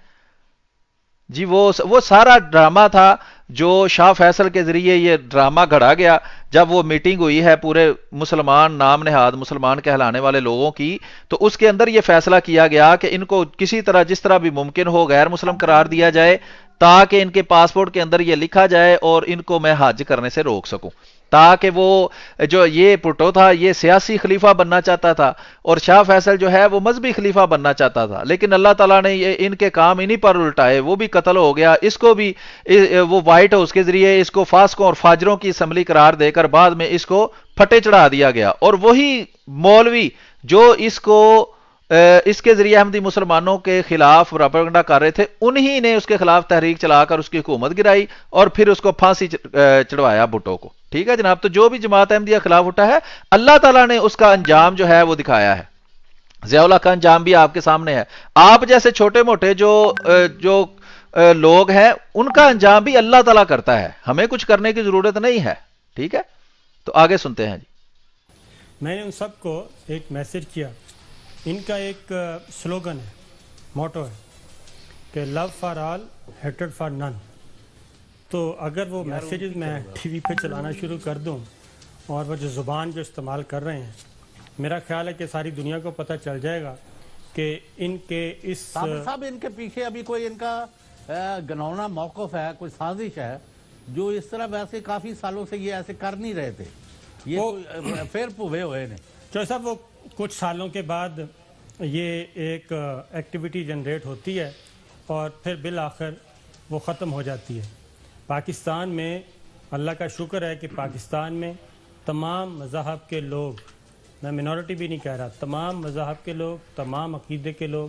جی. وہ سارا ڈرامہ تھا جو شاہ فیصل کے ذریعے یہ ڈرامہ گھڑا گیا. جب وہ میٹنگ ہوئی ہے پورے مسلمان نام نہاد مسلمان کہلانے والے لوگوں کی، تو اس کے اندر یہ فیصلہ کیا گیا کہ ان کو کسی طرح جس طرح بھی ممکن ہو غیر مسلم قرار دیا جائے، تاکہ ان کے پاسپورٹ کے اندر یہ لکھا جائے اور ان کو میں حج کرنے سے روک سکوں. تاکہ وہ جو یہ پٹو تھا یہ سیاسی خلیفہ بننا چاہتا تھا اور شاہ فیصل جو ہے وہ مذہبی خلیفہ بننا چاہتا تھا، لیکن اللہ تعالیٰ نے ان کے کام انہی پر الٹائے. وہ بھی قتل ہو گیا، اس کو بھی وہ وائٹ ہاؤس کے ذریعے اس کو فاسقوں اور فاجروں کی اسمبلی قرار دے کر بعد میں اس کو پھٹے چڑھا دیا گیا. اور وہی مولوی جو اس کے ذریعے احمدی مسلمانوں کے خلاف پروپیگنڈا کر رہے تھے، انہی نے اس کے خلاف تحریک چلا کر اس کی حکومت گرائی اور پھر اس کو پھانسی چڑھوایا بھٹو کو. ٹھیک ہے جناب. تو جو بھی جماعت احمدیہ خلاف اٹھا ہے اللہ تعالیٰ نے اس کا انجام جو ہے وہ دکھایا ہے. ضیاء اللہ کا انجام بھی آپ کے سامنے ہے. آپ جیسے چھوٹے موٹے جو لوگ ہیں ان کا انجام بھی اللہ تعالیٰ کرتا ہے، ہمیں کچھ کرنے کی ضرورت نہیں ہے. ٹھیک ہے. تو آگے سنتے ہیں جی. میں نے ان سب کو ایک میسج کیا. ان کا ایک سلوگن ہے، موٹو ہے کہ لو فار آل ہیٹڈ فار نن. تو اگر وہ میسیجز میں ٹی وی پہ چلانا شروع کر دوں اور وہ جو زبان جو استعمال کر رہے ہیں، میرا خیال ہے کہ ساری دنیا کو پتہ چل جائے گا کہ ان کے اس صاحب ان کے پیچھے ابھی کوئی ان کا گنونا موقف ہے، کوئی سازش ہے جو اس طرح ویسے کافی سالوں سے یہ ایسے کر نہیں رہے تھے، یہ پھر پوے ہوئے نے. چوہے صاحب وہ کچھ سالوں کے بعد یہ ایک ایکٹیویٹی جنریٹ ہوتی ہے اور پھر بالآخر وہ ختم ہو جاتی ہے. پاکستان میں اللہ کا شکر ہے کہ پاکستان میں تمام مذاہب کے لوگ، میں منورٹی بھی نہیں کہہ رہا، تمام مذاہب کے لوگ، تمام عقیدے کے لوگ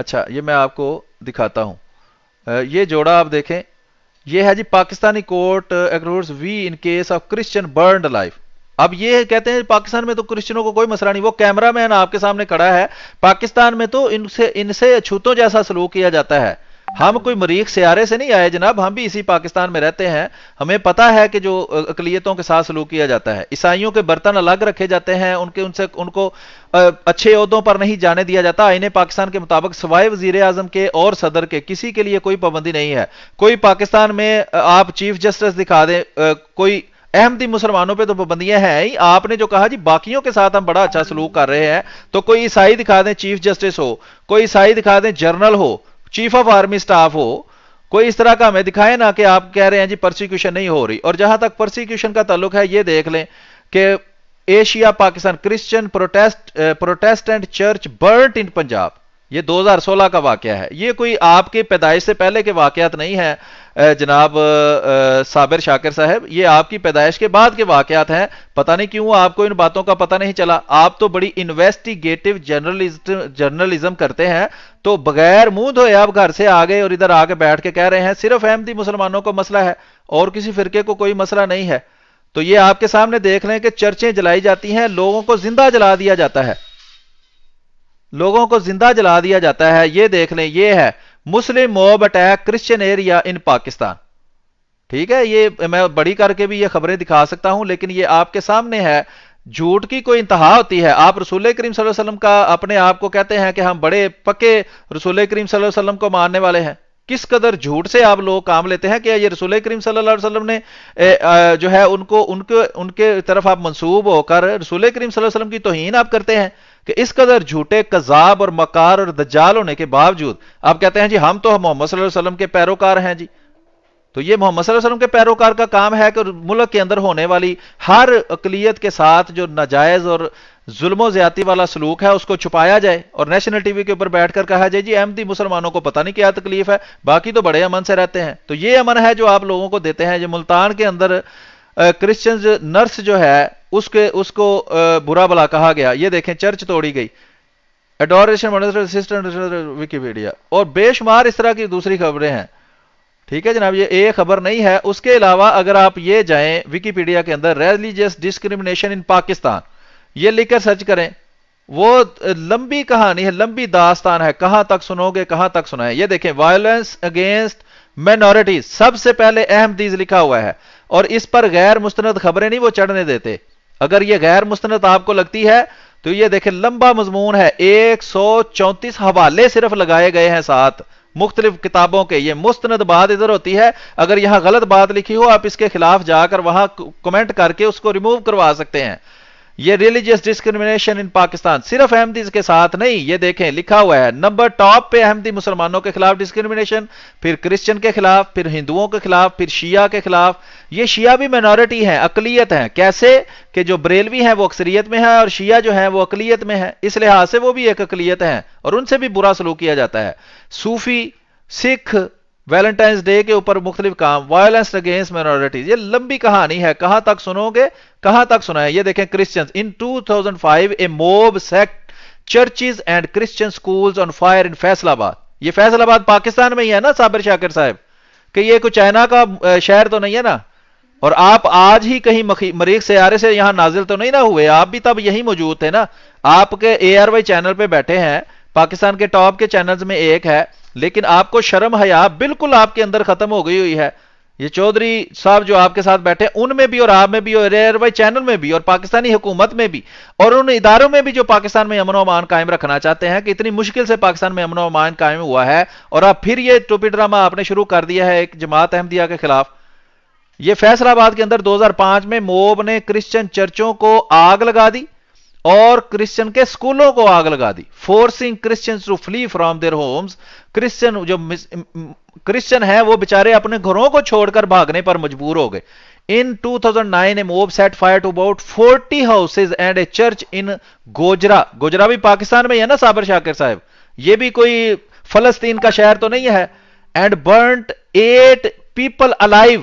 اچھا یہ میں آپ کو دکھاتا ہوں. یہ جوڑا آپ دیکھیں, یہ ہے جی پاکستانی کورٹ اکروز وی in case of Christian burned life. اب یہ کہتے ہیں پاکستان میں تو کرسچنوں کو کوئی مسئلہ نہیں, وہ کیمرہ مین آپ کے سامنے کھڑا ہے, پاکستان میں تو ان سے چھوتوں جیسا سلوک کیا جاتا ہے. ہم کوئی مریخ سیارے سے نہیں آئے جناب, ہم بھی اسی پاکستان میں رہتے ہیں, ہمیں پتا ہے کہ جو اقلیتوں کے ساتھ سلوک کیا جاتا ہے. عیسائیوں کے برتن الگ رکھے جاتے ہیں, ان کو اچھے عہدوں پر نہیں جانے دیا جاتا. آئین پاکستان کے مطابق سوائے وزیر اعظم کے اور صدر کے کسی کے لیے کوئی پابندی نہیں ہے. کوئی پاکستان میں آپ چیف جسٹس دکھا دیں, کوئی احمدی مسلمانوں پہ تو پابندیاں ہیں ہی. آپ نے جو کہا جی باقیوں کے ساتھ ہم بڑا اچھا سلوک کر رہے ہیں, تو کوئی عیسائی دکھا دیں چیف جسٹس ہو, کوئی عیسائی دکھا دیں جنرل ہو, چیف آف آرمی سٹاف ہو, کوئی اس طرح کا ہمیں دکھائے نا کہ آپ کہہ رہے ہیں جی پرسیکیوشن نہیں ہو رہی. اور جہاں تک پرسیکیوشن کا تعلق ہے, یہ دیکھ لیں کہ Asia Pakistan Christian Protestant church burnt in Punjab, یہ 2016 کا واقعہ ہے. یہ کوئی آپ کے پیدائش سے پہلے کے واقعات نہیں ہیں جناب صابر شاکر صاحب, یہ آپ کی پیدائش کے بعد کے واقعات ہیں. پتہ نہیں کیوں آپ کو ان باتوں کا پتہ نہیں چلا. آپ تو بڑی انویسٹیگیٹو جرنلزم کرتے ہیں, تو بغیر منہ دھوئے آپ گھر سے آ گئے اور ادھر آ کے بیٹھ کے کہہ رہے ہیں صرف احمدی مسلمانوں کو مسئلہ ہے اور کسی فرقے کو کوئی مسئلہ نہیں ہے. تو یہ آپ کے سامنے دیکھ لیں کہ چرچیں جلائی جاتی ہیں, لوگوں کو زندہ جلا دیا جاتا ہے, لوگوں کو زندہ جلا دیا جاتا ہے. یہ دیکھ لیں, یہ ہے Muslim mob attack Christian area in Pakistan. ٹھیک ہے, یہ میں بڑی کر کے بھی یہ خبریں دکھا سکتا ہوں, لیکن یہ آپ کے سامنے ہے. جھوٹ کی کوئی انتہا ہوتی ہے. آپ رسول کریم صلی اللہ علیہ وسلم کا اپنے آپ کو کہتے ہیں کہ ہم بڑے پکے رسول کریم صلی اللہ علیہ وسلم کو ماننے والے ہیں. کس قدر جھوٹ سے آپ لوگ کام لیتے ہیں کہ یہ رسول کریم صلی اللہ علیہ وسلم نے جو ہے ان کے طرف آپ منسوب ہو کر رسول کریم صلی اللہ علیہ وسلم کی توہین آپ کرتے ہیں, کہ اس قدر جھوٹے کذاب اور مکار اور دجال ہونے کے باوجود آپ کہتے ہیں جی ہم تو محمد صلی اللہ علیہ وسلم کے پیروکار ہیں جی. تو یہ محمد صلی اللہ علیہ وسلم کے پیروکار کا کام ہے کہ ملک کے اندر ہونے والی ہر اقلیت کے ساتھ جو ناجائز اور ظلم و زیادتی والا سلوک ہے اس کو چھپایا جائے, اور نیشنل ٹی وی کے اوپر بیٹھ کر کہا جائے جی احمدی مسلمانوں کو پتہ نہیں کیا تکلیف ہے, باقی تو بڑے امن سے رہتے ہیں. تو یہ امن ہے جو آپ لوگوں کو دیتے ہیں. جو ملتان کے اندر کرسچنز نرس جو ہے اس کو برا بلا کہا گیا, یہ دیکھیں چرچ توڑی گئی, ایڈوریشن ویکیپیڈیا, اور بے شمار اس طرح کی دوسری خبریں ہیں. ٹھیک ہے جناب, یہ ایک خبر نہیں ہے. اس کے علاوہ اگر آپ یہ جائیں ویکیپیڈیا کے اندر ریلیجیس ڈسکریمنیشن ان پاکستان, یہ لکھ کر سرچ کریں, وہ لمبی کہانی ہے, لمبی داستان ہے, کہاں تک سنو گے کہاں تک سنائیں. یہ دیکھیں وائلنس اگینسٹ مائنورٹیز, سب سے پہلے احمدیز لکھا ہوا ہے, اور اس پر غیر مستند خبریں نہیں وہ چڑھنے دیتے. اگر یہ غیر مستند آپ کو لگتی ہے تو یہ دیکھیں لمبا مضمون ہے, 134 حوالے صرف لگائے گئے ہیں ساتھ مختلف کتابوں کے. یہ مستند بات ادھر ہوتی ہے, اگر یہاں غلط بات لکھی ہو آپ اس کے خلاف جا کر وہاں کمنٹ کر کے اس کو ریموو کروا سکتے ہیں. یہ ریلیجیس ڈسکریمنیشن ان پاکستان صرف احمدیز کے ساتھ نہیں, یہ دیکھیں لکھا ہوا ہے نمبر ٹاپ پہ احمدی مسلمانوں کے خلاف ڈسکریمنیشن, پھر کرسچن کے خلاف, پھر ہندوؤں کے خلاف, پھر شیعہ کے خلاف. یہ شیعہ بھی مائنورٹی ہیں, اقلیت ہیں. کیسے کہ جو بریلوی ہیں وہ اکثریت میں ہیں اور شیعہ جو ہیں وہ اقلیت میں ہیں, اس لحاظ سے وہ بھی ایک اقلیت ہیں اور ان سے بھی برا سلوک کیا جاتا ہے. صوفی, سکھ, ویلنٹائنز ڈے کے اوپر مختلف کام, وائلنس اگینسٹ مائنورٹیز, یہ لمبی کہانی ہے, کہاں تک سنو گے کہاں تک سنائیں. یہ دیکھیں Christians in 2005 a mob set churches and Christian schools on fire in Faisalabad. یہ فیصل آباد پاکستان میں ہی ہے نا صابر شاکر صاحب, کہ یہ کوئی چائنا کا شہر تو نہیں ہے نا. اور آپ آج ہی کہیں مریخ سیارے سے یہاں نازل تو نہیں نہ ہوئے, آپ بھی تب یہی موجود تھے نا. آپ کے ARY چینل پہ بیٹھے ہیں, پاکستان کے ٹاپ کے چینلز میں ایک ہے, لیکن آپ کو شرم حیا بالکل آپ کے اندر ختم ہو گئی ہوئی ہے. یہ چودھری صاحب جو آپ کے ساتھ بیٹھے ان میں بھی اور آپ میں بھی اور ARY چینل میں بھی اور پاکستانی حکومت میں بھی اور ان اداروں میں بھی جو پاکستان میں امن و امان قائم رکھنا چاہتے ہیں, کہ اتنی مشکل سے پاکستان میں امن و امان قائم ہوا ہے, اور اب پھر یہ ٹوپی ڈرامہ آپ نے شروع کر دیا ہے ایک جماعت احمدیہ کے خلاف. یہ فیصل آباد کے اندر 2005 میں موب نے کرسچن چرچوں کو آگ لگا دی اور کرسچن کے سکولوں کو آگ لگا دی, forcing Christians to flee from their homes. Christian جو کرسچن ہیں وہ بیچارے اپنے گھروں کو چھوڑ کر بھاگنے پر مجبور ہو گئے. In 2009 a mob set fire to about 40 houses and a church in Gojra. Gojra بھی پاکستان میں ہی ہے نا صابر شاکر صاحب, یہ بھی کوئی فلسطین کا شہر تو نہیں ہے. And burnt 8 people alive.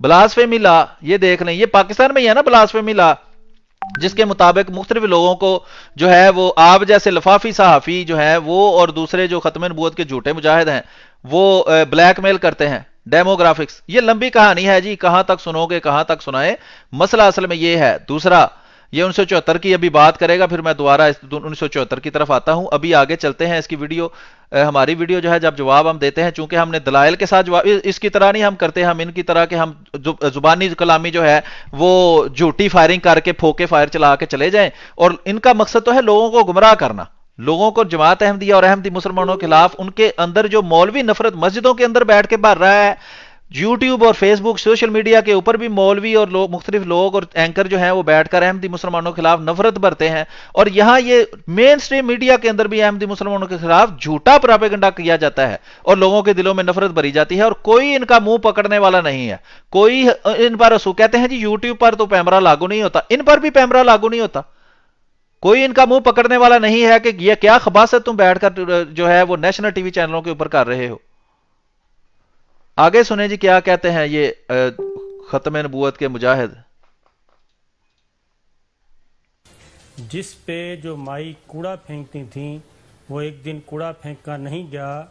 Blasphemy لا یہ دیکھ لیں، یہ پاکستان میں ہی ہے نا بلاسفیمی لا، جس کے مطابق مختلف لوگوں کو جو ہے وہ آپ جیسے لفافی صحافی جو ہیں وہ اور دوسرے جو ختم نبوت کے جھوٹے مجاہد ہیں وہ بلیک میل کرتے ہیں. ڈیموگرافکس یہ لمبی کہانی ہے جی، کہاں تک سنو گے کہاں تک سنائے. مسئلہ اصل میں یہ ہے. دوسرا یہ 1974 کی ابھی بات کرے گا، پھر میں دوبارہ 1974 کی طرف آتا ہوں. ابھی آگے چلتے ہیں. اس کی ویڈیو ہماری ویڈیو جو ہے جب جواب ہم دیتے ہیں، چونکہ ہم نے دلائل کے ساتھ جواب اس کی طرح نہیں ہم کرتے، ہم ان کی طرح کہ ہم زبانی کلامی جو ہے وہ جھوٹی فائرنگ کر کے پھوکے فائر چلا کے چلے جائیں. اور ان کا مقصد تو ہے لوگوں کو گمراہ کرنا، لوگوں کو جماعت احمدیہ اور احمدی مسلمانوں کے خلاف ان کے اندر جو مولوی نفرت مسجدوں کے اندر بیٹھ کے بھر رہا ہے. یوٹیوب اور فیس بک سوشل میڈیا کے اوپر بھی مولوی اور مختلف لوگ اور اینکر جو ہیں وہ بیٹھ کر احمدی مسلمانوں کے خلاف نفرت بھرتے ہیں. اور یہاں یہ مین سٹریم میڈیا کے اندر بھی احمدی مسلمانوں کے خلاف جھوٹا پراپیگنڈا کیا جاتا ہے اور لوگوں کے دلوں میں نفرت بھری جاتی ہے، اور کوئی ان کا منہ پکڑنے والا نہیں ہے. کوئی ان پر کہتے ہیں جی یوٹیوب پر تو پیمرا لاگو نہیں ہوتا، ان پر بھی پیمرا لاگو نہیں ہوتا. کوئی ان کا منہ پکڑنے والا نہیں ہے کہ یہ کیا خباثت تم بیٹھ کر جو ہے وہ نیشنل ٹی وی چینلوں کے اوپر کر رہے ہو. آگے سنیں جی کیا کہتے ہیں یہ ختم نبوت کے مجاہد. جس پہ جو مائی کوڑا پھینکتی تھیں وہ ایک دن کوڑا پھینکا نہیں گیا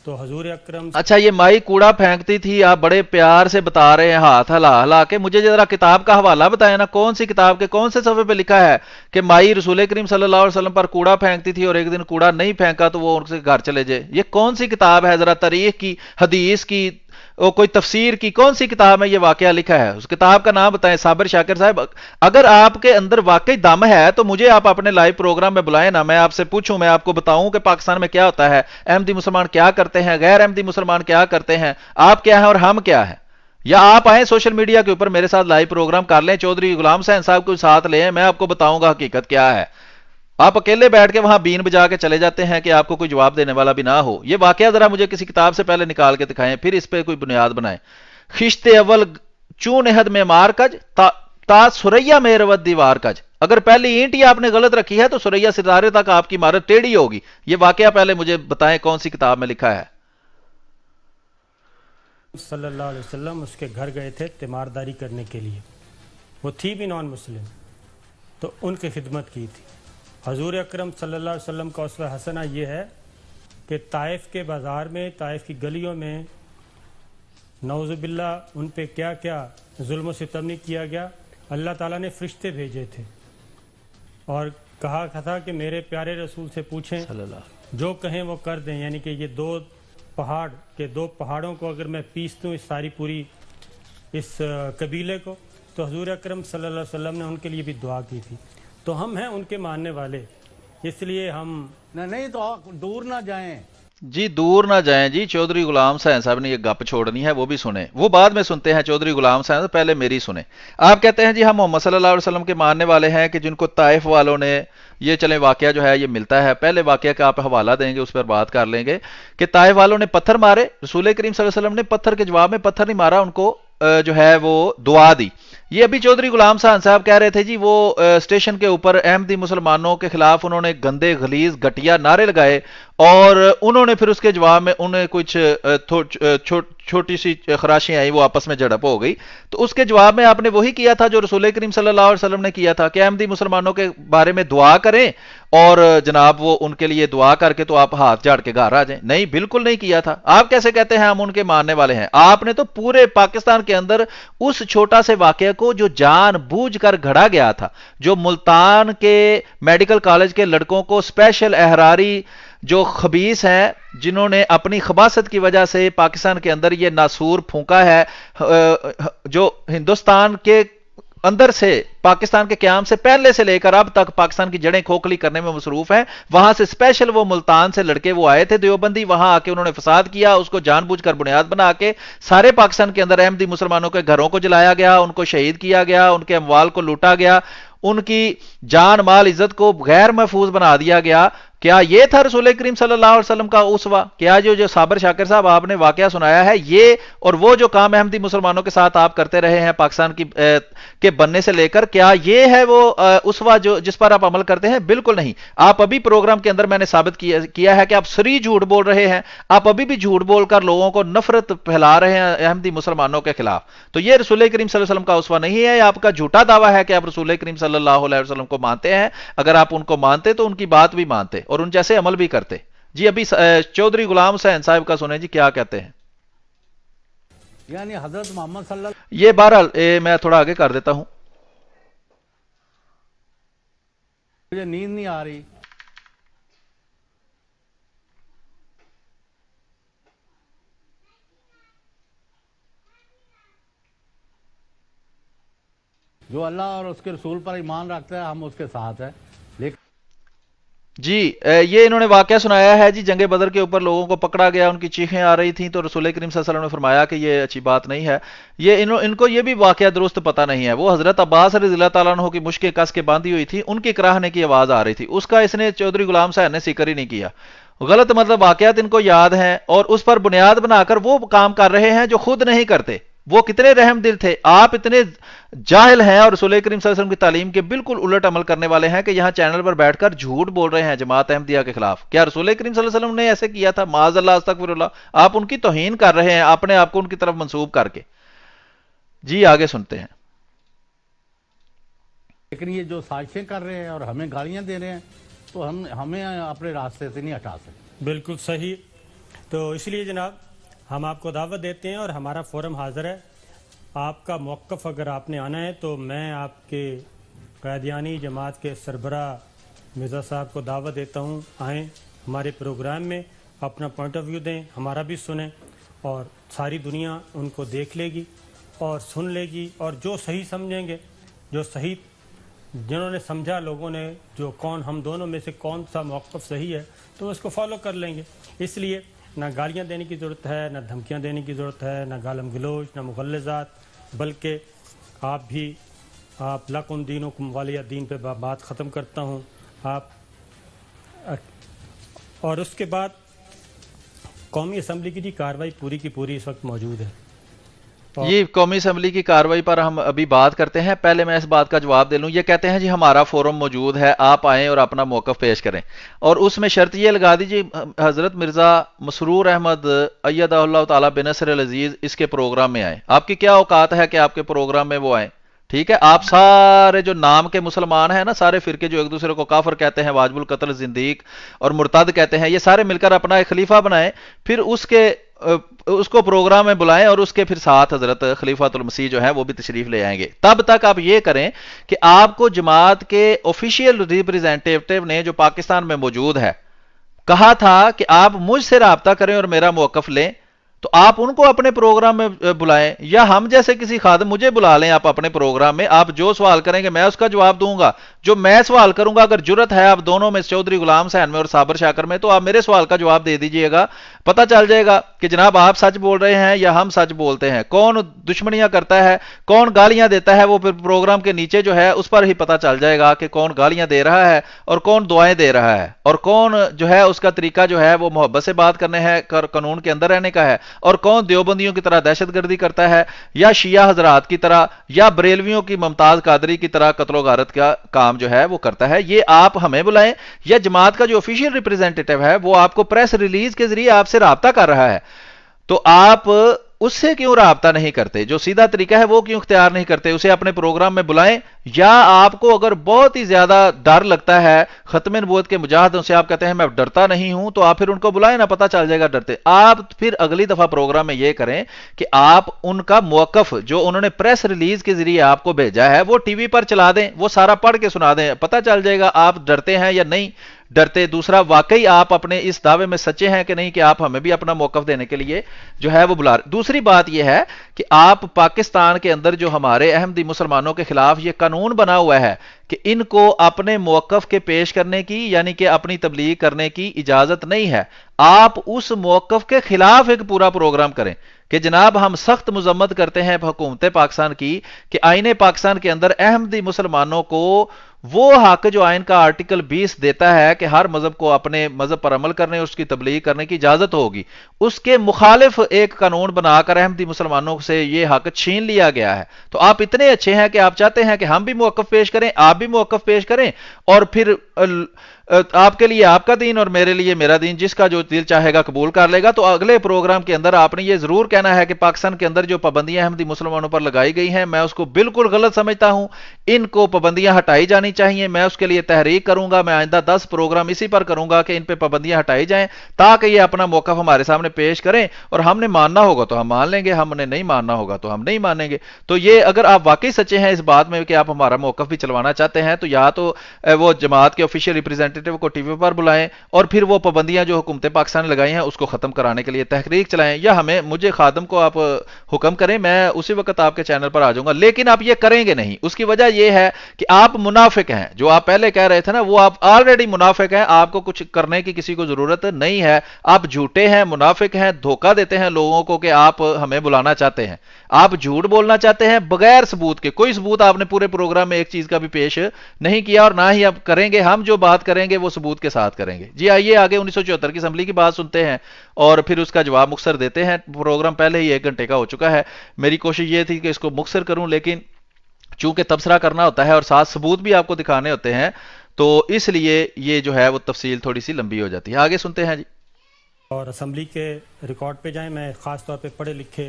تو حضور اکرم. اچھا یہ مائی کوڑا پھینکتی تھی، آپ بڑے پیار سے بتا رہے ہیں ہاتھ ہلا ہلا کے. مجھے ذرا کتاب کا حوالہ بتائیں نا، کون سی کتاب کے کون سے صفحے پہ لکھا ہے کہ مائی رسول کریم صلی اللہ علیہ وسلم پر کوڑا پھینکتی تھی اور ایک دن کوڑا نہیں پھینکا تو وہ ان سے گھر چلے جائے. یہ کون سی کتاب ہے؟ ذرا تاریخ کی، حدیث کی، کوئی تفسیر کی کون سی کتاب میں یہ واقعہ لکھا ہے؟ اس کتاب کا نام بتائیں. صابر شاکر صاحب اگر آپ کے اندر واقعی دم ہے تو مجھے آپ اپنے لائیو پروگرام میں بلائیں نا، میں آپ سے پوچھوں، میں آپ کو بتاؤں کہ پاکستان میں کیا ہوتا ہے، احمدی مسلمان کیا کرتے ہیں، غیر احمدی مسلمان کیا کرتے ہیں، آپ کیا ہیں اور ہم کیا ہیں. یا آپ آئیں سوشل میڈیا کے اوپر میرے ساتھ لائیو پروگرام کر لیں، چودھری غلام حسین صاحب کو ساتھ لیں، میں آپ کو بتاؤں گا حقیقت کیا ہے. آپ اکیلے بیٹھ کے وہاں بین بجا کے چلے جاتے ہیں کہ آپ کو کوئی جواب دینے والا بھی نہ ہو. یہ واقعہ ذرا مجھے کسی کتاب سے پہلے نکال کے دکھائیں، پھر اس پہ کوئی بنیاد بنائیں. خشت اول چون احد میں مار کج تا سریا میں روت دیوار کج. اگر پہلی اینٹ ہی آپ نے غلط رکھی ہے تو سریا ستارے تک آپ کی عمارت ٹیڑھی ہوگی. یہ واقعہ پہلے مجھے بتائیں کون سی کتاب میں لکھا ہے. صلی اللہ علیہ وسلم اس کے گھر گئے تھے تیمارداری کرنے کے لیے، وہ تھی بھی نان مسلم، تو ان کی خدمت کی تھی. حضور اکرم صلی اللہ علیہ وسلم کا اسوہ حسنہ یہ ہے کہ طائف کے بازار میں، طائف کی گلیوں میں نعوذ باللہ ان پہ کیا کیا ظلم و ستم نہیں کیا گیا. اللہ تعالیٰ نے فرشتے بھیجے تھے اور کہا تھا کہ میرے پیارے رسول سے پوچھیں جو کہیں وہ کر دیں. یعنی کہ یہ دو پہاڑوں کو اگر میں پیس دوں اس ساری پوری اس قبیلے کو، تو حضور اکرم صلی اللہ علیہ وسلم نے ان کے لیے بھی دعا کی تھی. تو ہم ہیں ان کے ماننے والے، اس لیے ہم نہیں تو دور نہ جائیں جی، دور نہ جائیں جی. چودھری غلام حسین صاحب نے یہ گپ چھوڑنی ہے، وہ بھی سنیں، وہ بعد میں سنتے ہیں. چودھری غلام حسین صاحب پہلے میری سنیں. آپ کہتے ہیں جی ہم محمد صلی اللہ علیہ وسلم کے ماننے والے ہیں کہ جن کو طائف والوں نے یہ چلیں واقعہ جو ہے یہ ملتا ہے. پہلے واقعہ کا آپ حوالہ دیں گے، اس پر بات کر لیں گے کہ طائف والوں نے پتھر مارے، رسول کریم صلی اللہ علیہ وسلم نے پتھر کے جواب میں پتھر نہیں مارا، ان کو جو ہے وہ دعا دی. یہ ابھی چودھری غلام حسین صاحب کہہ رہے تھے جی وہ اسٹیشن کے اوپر احمدی مسلمانوں کے خلاف انہوں نے گندے غلیظ گھٹیا نعرے لگائے اور انہوں نے پھر اس کے جواب میں انہیں کچھ چھوٹی سی خراشیاں آئی، وہ آپس میں جھڑپ ہو گئی. تو اس کے جواب میں آپ نے وہی کیا تھا جو رسول کریم صلی اللہ علیہ وسلم نے کیا تھا کہ احمدی مسلمانوں کے بارے میں دعا کریں اور جناب وہ ان کے لیے دعا کر کے تو آپ ہاتھ جھاڑ کے گھر آ جائیں. نہیں، بالکل نہیں کیا تھا. آپ کیسے کہتے ہیں ہم ان کے ماننے والے ہیں؟ آپ نے تو پورے پاکستان کے اندر اس چھوٹا سے واقعہ کو جو جان بوجھ کر گھڑا گیا تھا، جو ملتان کے میڈیکل کالج کے لڑکوں کو اسپیشل احراری جو خبیث ہیں جنہوں نے اپنی خباثت کی وجہ سے پاکستان کے اندر یہ ناسور پھونکا ہے، جو ہندوستان کے اندر سے پاکستان کے قیام سے پہلے سے لے کر اب تک پاکستان کی جڑیں کھوکھلی کرنے میں مصروف ہیں، وہاں سے اسپیشل وہ ملتان سے لڑکے وہ آئے تھے دیوبندی، وہاں آ کے انہوں نے فساد کیا، اس کو جان بوجھ کر بنیاد بنا کے سارے پاکستان کے اندر احمدی مسلمانوں کے گھروں کو جلایا گیا، ان کو شہید کیا گیا، ان کے اموال کو لوٹا گیا، ان کی جان مال عزت کو غیر محفوظ بنا دیا گیا. کیا یہ تھا رسول کریم صلی اللہ علیہ وسلم کا اسوہ؟ کیا جو صابر شاکر صاحب آپ نے واقعہ سنایا ہے یہ اور وہ جو کام احمدی مسلمانوں کے ساتھ آپ کرتے رہے ہیں پاکستان کے بننے سے لے کر، کیا یہ ہے وہ اسوہ جو جس پر آپ عمل کرتے ہیں؟ بالکل نہیں۔ آپ ابھی پروگرام کے اندر میں نے ثابت کیا ہے کہ آپ سری جھوٹ بول رہے ہیں، آپ ابھی بھی جھوٹ بول کر لوگوں کو نفرت پھیلا رہے ہیں احمدی مسلمانوں کے خلاف۔ تو یہ رسول کریم صلی اللہ علیہ وسلم کا اسوہ نہیں ہے، آپ کا جھوٹا دعویٰ ہے کہ آپ رسول کریم صلی اللہ علیہ وسلم کو مانتے ہیں۔ اگر آپ ان کو مانتے تو ان کی بات بھی مانتے اور ان جیسے عمل بھی کرتے۔ جی ابھی چودھری غلام حسین صاحب کا سنیں جی کیا کہتے ہیں۔ یعنی حضرت محمد صلی اللہ یہ بہرحال میں تھوڑا آگے کر دیتا ہوں۔ مجھے نیند نہیں آ رہی، جو اللہ اور اس کے رسول پر ایمان رکھتا ہے ہم اس کے ساتھ ہیں، لیکن جی یہ انہوں نے واقعہ سنایا ہے جی، جنگ بدر کے اوپر لوگوں کو پکڑا گیا، ان کی چیخیں آ رہی تھیں تو رسول کریم صلی اللہ علیہ وسلم نے فرمایا کہ یہ اچھی بات نہیں ہے۔ یہ ان کو یہ بھی واقعہ درست پتہ نہیں ہے۔ وہ حضرت عباس رضی اللہ تعالیٰ عنہ کی مشکیں کس کے باندھی ہوئی تھی، ان کی کراہنے کی آواز آ رہی تھی، اس کا اس نے چودھری غلام صاحب نے ذکر ہی نہیں کیا۔ غلط مطلب واقعات ان کو یاد ہیں اور اس پر بنیاد بنا کر وہ کام کر رہے ہیں جو خود نہیں کرتے۔ وہ کتنے رحم دل تھے، آپ اتنے جاہل ہیں اور رسول کریم صلی اللہ علیہ وسلم کی تعلیم کے بالکل الٹ عمل کرنے والے ہیں کہ یہاں چینل پر بیٹھ کر جھوٹ بول رہے ہیں جماعت احمدیہ کے خلاف۔ کیا رسول کریم صلی اللہ علیہ وسلم نے ایسے کیا تھا؟ معاذ اللہ استغفر اللہ، آپ ان کی توہین کر رہے ہیں اپنے آپ کو ان کی طرف منسوب کر کے۔ جی آگے سنتے ہیں۔ یہ جو سازشیں کر رہے ہیں اور ہمیں گالیاں دے رہے ہیں تو ہمیں اپنے راستے سے نہیں ہٹا سکتے۔ بالکل صحیح۔ تو اس لیے جناب ہم آپ کو دعوت دیتے ہیں اور ہمارا فورم حاضر ہے۔ آپ کا موقف اگر آپ نے آنا ہے تو میں آپ کے قادیانی جماعت کے سربراہ مرزا صاحب کو دعوت دیتا ہوں، آئیں ہمارے پروگرام میں اپنا پوائنٹ آف ویو دیں، ہمارا بھی سنیں اور ساری دنیا ان کو دیکھ لے گی اور سن لے گی، اور جو صحیح سمجھیں گے، جو صحیح جنہوں نے سمجھا لوگوں نے جو کون ہم دونوں میں سے کون سا موقف صحیح ہے تو اس کو فالو کر لیں گے۔ اس لیے نہ گالیاں دینے کی ضرورت ہے، نہ دھمکیاں دینے کی ضرورت ہے، نہ گالم گلوچ، نہ مغلظات، بلکہ آپ لکم دینکم ولی دین پہ بات ختم کرتا ہوں آپ۔ اور اس کے بعد قومی اسمبلی کی کارروائی پوری کی پوری اس وقت موجود ہے۔ یہ قومی اسمبلی کی کارروائی پر ہم ابھی بات کرتے ہیں۔ پہلے میں اس بات کا جواب دے لوں، یہ کہتے ہیں جی ہمارا فورم موجود ہے، آپ آئیں اور اپنا موقف پیش کریں، اور اس میں شرط یہ لگا دیجیے حضرت مرزا مسرور احمد ایدہ اللہ تعالیٰ بنصر العزیز اس کے پروگرام میں آئیں۔ آپ کی کیا اوقات ہے کہ آپ کے پروگرام میں وہ آئیں؟ ٹھیک ہے، آپ سارے جو نام کے مسلمان ہیں نا، سارے فرقے جو ایک دوسرے کو کافر کہتے ہیں، واجب القتل، زندیق اور مرتد کہتے ہیں، یہ سارے مل کر اپنا ایک خلیفہ بنائیں، پھر اس کو پروگرام میں بلائیں اور اس کے پھر ساتھ حضرت خلیفۃ المسیح جو ہے وہ بھی تشریف لے آئیں گے۔ تب تک آپ یہ کریں کہ آپ کو جماعت کے آفیشیل ریپریزنٹیٹیو نے جو پاکستان میں موجود ہے کہا تھا کہ آپ مجھ سے رابطہ کریں اور میرا موقف لیں، تو آپ ان کو اپنے پروگرام میں بلائیں، یا ہم جیسے کسی خادم مجھے بلا لیں آپ اپنے پروگرام میں۔ آپ جو سوال کریں گے میں اس کا جواب دوں گا، جو میں سوال کروں گا اگر جرت ہے آپ دونوں میں چودھری غلام حسین میں اور صابر شاکر میں، تو آپ میرے سوال کا جواب دے دیجئے گا، پتہ چل جائے گا کہ جناب آپ سچ بول رہے ہیں یا ہم سچ بولتے ہیں۔ کون دشمنیاں کرتا ہے، کون گالیاں دیتا ہے، وہ پھر پروگرام کے نیچے جو ہے اس پر ہی پتہ چل جائے گا کہ کون گالیاں دے رہا ہے اور کون دعائیں دے رہا ہے، اور کون جو ہے اس کا طریقہ جو ہے وہ محبت سے بات کرنے ہے، قانون کے اندر رہنے کا ہے، اور کون دیوبندیوں کی طرح دہشت گردی کرتا ہے، یا شیعہ حضرات کی طرح، یا بریلویوں کی ممتاز قادری کی طرح قتل و غارت کا کام جو ہے وہ کرتا ہے۔ یہ آپ ہمیں بلائیں، یا جماعت کا جو آفیشیل ریپریزنٹیٹیو ہے وہ آپ کو پریس ریلیز کے ذریعے آپ سے رابطہ کر رہا ہے، تو آپ اس سے کیوں رابطہ نہیں کرتے؟ جو سیدھا طریقہ ہے وہ کیوں اختیار نہیں کرتے؟ اسے اپنے پروگرام میں بلائیں، یا آپ کو اگر بہت ہی زیادہ ڈر لگتا ہے ختم نبوت کے مجاہدوں سے، آپ کہتے ہیں میں ڈرتا نہیں ہوں، تو آپ پھر ان کو بلائیں نا، پتہ چل جائے گا ڈرتے۔ آپ پھر اگلی دفعہ پروگرام میں یہ کریں کہ آپ ان کا موقف جو انہوں نے پریس ریلیز کے ذریعے آپ کو بھیجا ہے وہ ٹی وی پر چلا دیں، وہ سارا پڑھ کے سنا دیں، پتہ چل جائے گا آپ ڈرتے ہیں یا نہیں ڈرتے۔ دوسرا، واقعی آپ اپنے اس دعوے میں سچے ہیں کہ نہیں کہ آپ ہمیں بھی اپنا موقف دینے کے لیے جو ہے وہ بلا رہے۔ دوسری بات یہ ہے کہ آپ پاکستان کے اندر جو ہمارے احمدی مسلمانوں کے خلاف یہ قانون بنا ہوا ہے کہ ان کو اپنے موقف کے پیش کرنے کی، یعنی کہ اپنی تبلیغ کرنے کی اجازت نہیں ہے، آپ اس موقف کے خلاف ایک پورا پروگرام کریں کہ جناب ہم سخت مذمت کرتے ہیں حکومت پاکستان کی کہ آئین پاکستان کے اندر احمدی مسلمانوں کو وہ حق جو آئین کا آرٹیکل 20 دیتا ہے کہ ہر مذہب کو اپنے مذہب پر عمل کرنے اس کی تبلیغ کرنے کی اجازت ہوگی، اس کے مخالف ایک قانون بنا کر احمدی مسلمانوں سے یہ حق چھین لیا گیا ہے۔ تو آپ اتنے اچھے ہیں کہ آپ چاہتے ہیں کہ ہم بھی موقف پیش کریں، آپ بھی موقف پیش کریں، اور پھر آپ کے لیے آپ کا دین اور میرے لیے میرا دین، جس کا جو دل چاہے گا قبول کر لے گا۔ تو اگلے پروگرام کے اندر آپ نے یہ ضرور کہنا ہے کہ پاکستان کے اندر جو پابندیاں احمدی مسلمانوں پر لگائی گئی ہیں میں اس کو بالکل غلط سمجھتا ہوں، ان کو پابندیاں ہٹائی جانی چاہیے، میں اس کے لیے تحریک کروں گا، میں آئندہ 10 پروگرام اسی پر کروں گا کہ ان پہ پابندیاں ہٹائی جائیں تاکہ یہ اپنا موقف ہمارے سامنے پیش کریں، اور ہم نے ماننا ہوگا تو ہم مان لیں گے، ہم نے نہیں ماننا ہوگا تو ہم نہیں مانیں گے۔ تو یہ اگر آپ واقعی سچے ہیں اس بات میں کہ آپ ہمارا موقف بھی چلوانا چاہتے ہیں تو یا تو وہ جماعت کے آفیشیل ریپرزینٹیٹیو کو ٹی وی پر بلائیں اور پھر وہ پابندیاں جو حکومت پاکستان نے لگائی ہیں اس کو ختم کرانے کے لیے تحریک چلائیں، یا مجھے خادم کو آپ حکم کریں، میں اسی وقت آپ کے چینل پر آ جاؤں گا، لیکن آپ یہ کریں گے نہیں۔ اس کی وجہ یہ ہے کہ آپ منافق ہیں، جو آپ پہلے کہہ رہے تھے نا، وہ آپ آلریڈی منافق ہیں، آپ کو کچھ کرنے کی کسی کو ضرورت نہیں ہے، آپ جھوٹے ہیں، منافق ہیں، دھوکہ دیتے ہیں لوگوں کو کہ آپ ہمیں بلانا چاہتے ہیں، آپ جھوٹ بولنا چاہتے ہیں بغیر ثبوت کے، کوئی ثبوت آپ نے پورے پروگرام میں ایک چیز کا بھی پیش نہیں کیا اور نہ ہی آپ کریں گے، ہم جو بات کریں گے وہ ثبوت کے ساتھ کریں گے۔ جی آئیے آگے 1974 کی اسمبلی کی بات سنتے ہیں اور پھر اس کا جواب مختصر دیتے ہیں۔ پروگرام پہلے ہی 1 گھنٹے کا ہو چکا ہے، میری کوشش یہ تھی کہ اس کو مختصر کروں، لیکن چونکہ تبصرہ کرنا ہوتا ہے اور ساتھ ثبوت بھی آپ کو دکھانے ہوتے ہیں تو اس لیے یہ جو ہے وہ تفصیل تھوڑی سی لمبی ہو جاتی ہے۔ آگے سنتے ہیں جی۔ اور اسمبلی کے ریکارڈ پہ جائیں، میں خاص طور پہ پڑھے لکھے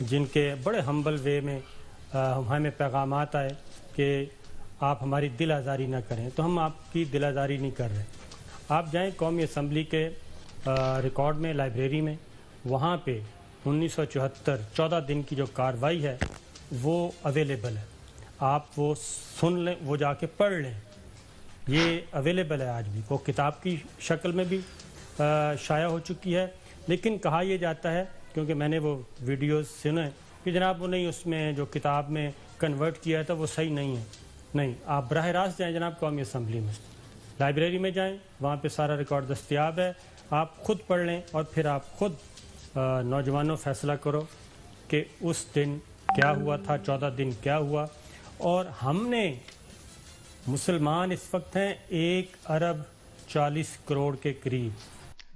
جن کے بڑے ہمبل وے میں ہمیں پیغامات آئے کہ آپ ہماری دل آزاری نہ کریں، تو ہم آپ کی دل آزاری نہیں کر رہے۔ آپ جائیں قومی اسمبلی کے ریکارڈ میں، لائبریری میں، وہاں پہ 1974 14 دن کی جو کاروائی ہے وہ اویلیبل ہے، آپ وہ سن لیں، وہ جا کے پڑھ لیں، یہ اویلیبل ہے آج بھی، وہ کتاب کی شکل میں بھی شائع ہو چکی ہے۔ لیکن کہا یہ جاتا ہے، کیونکہ میں نے وہ ویڈیوز سنے کہ جناب وہ نہیں، اس میں جو کتاب میں کنورٹ کیا تھا وہ صحیح نہیں ہے۔ نہیں، آپ براہ راست جائیں جناب قومی اسمبلی میں، لائبریری میں جائیں، وہاں پہ سارا ریکارڈ دستیاب ہے، آپ خود پڑھ لیں اور پھر آپ خود نوجوانوں فیصلہ کرو کہ اس دن کیا ہوا تھا، 14 دن کیا ہوا۔ اور ہم نے مسلمان اس وقت ہیں 1.40 ارب کے قریب۔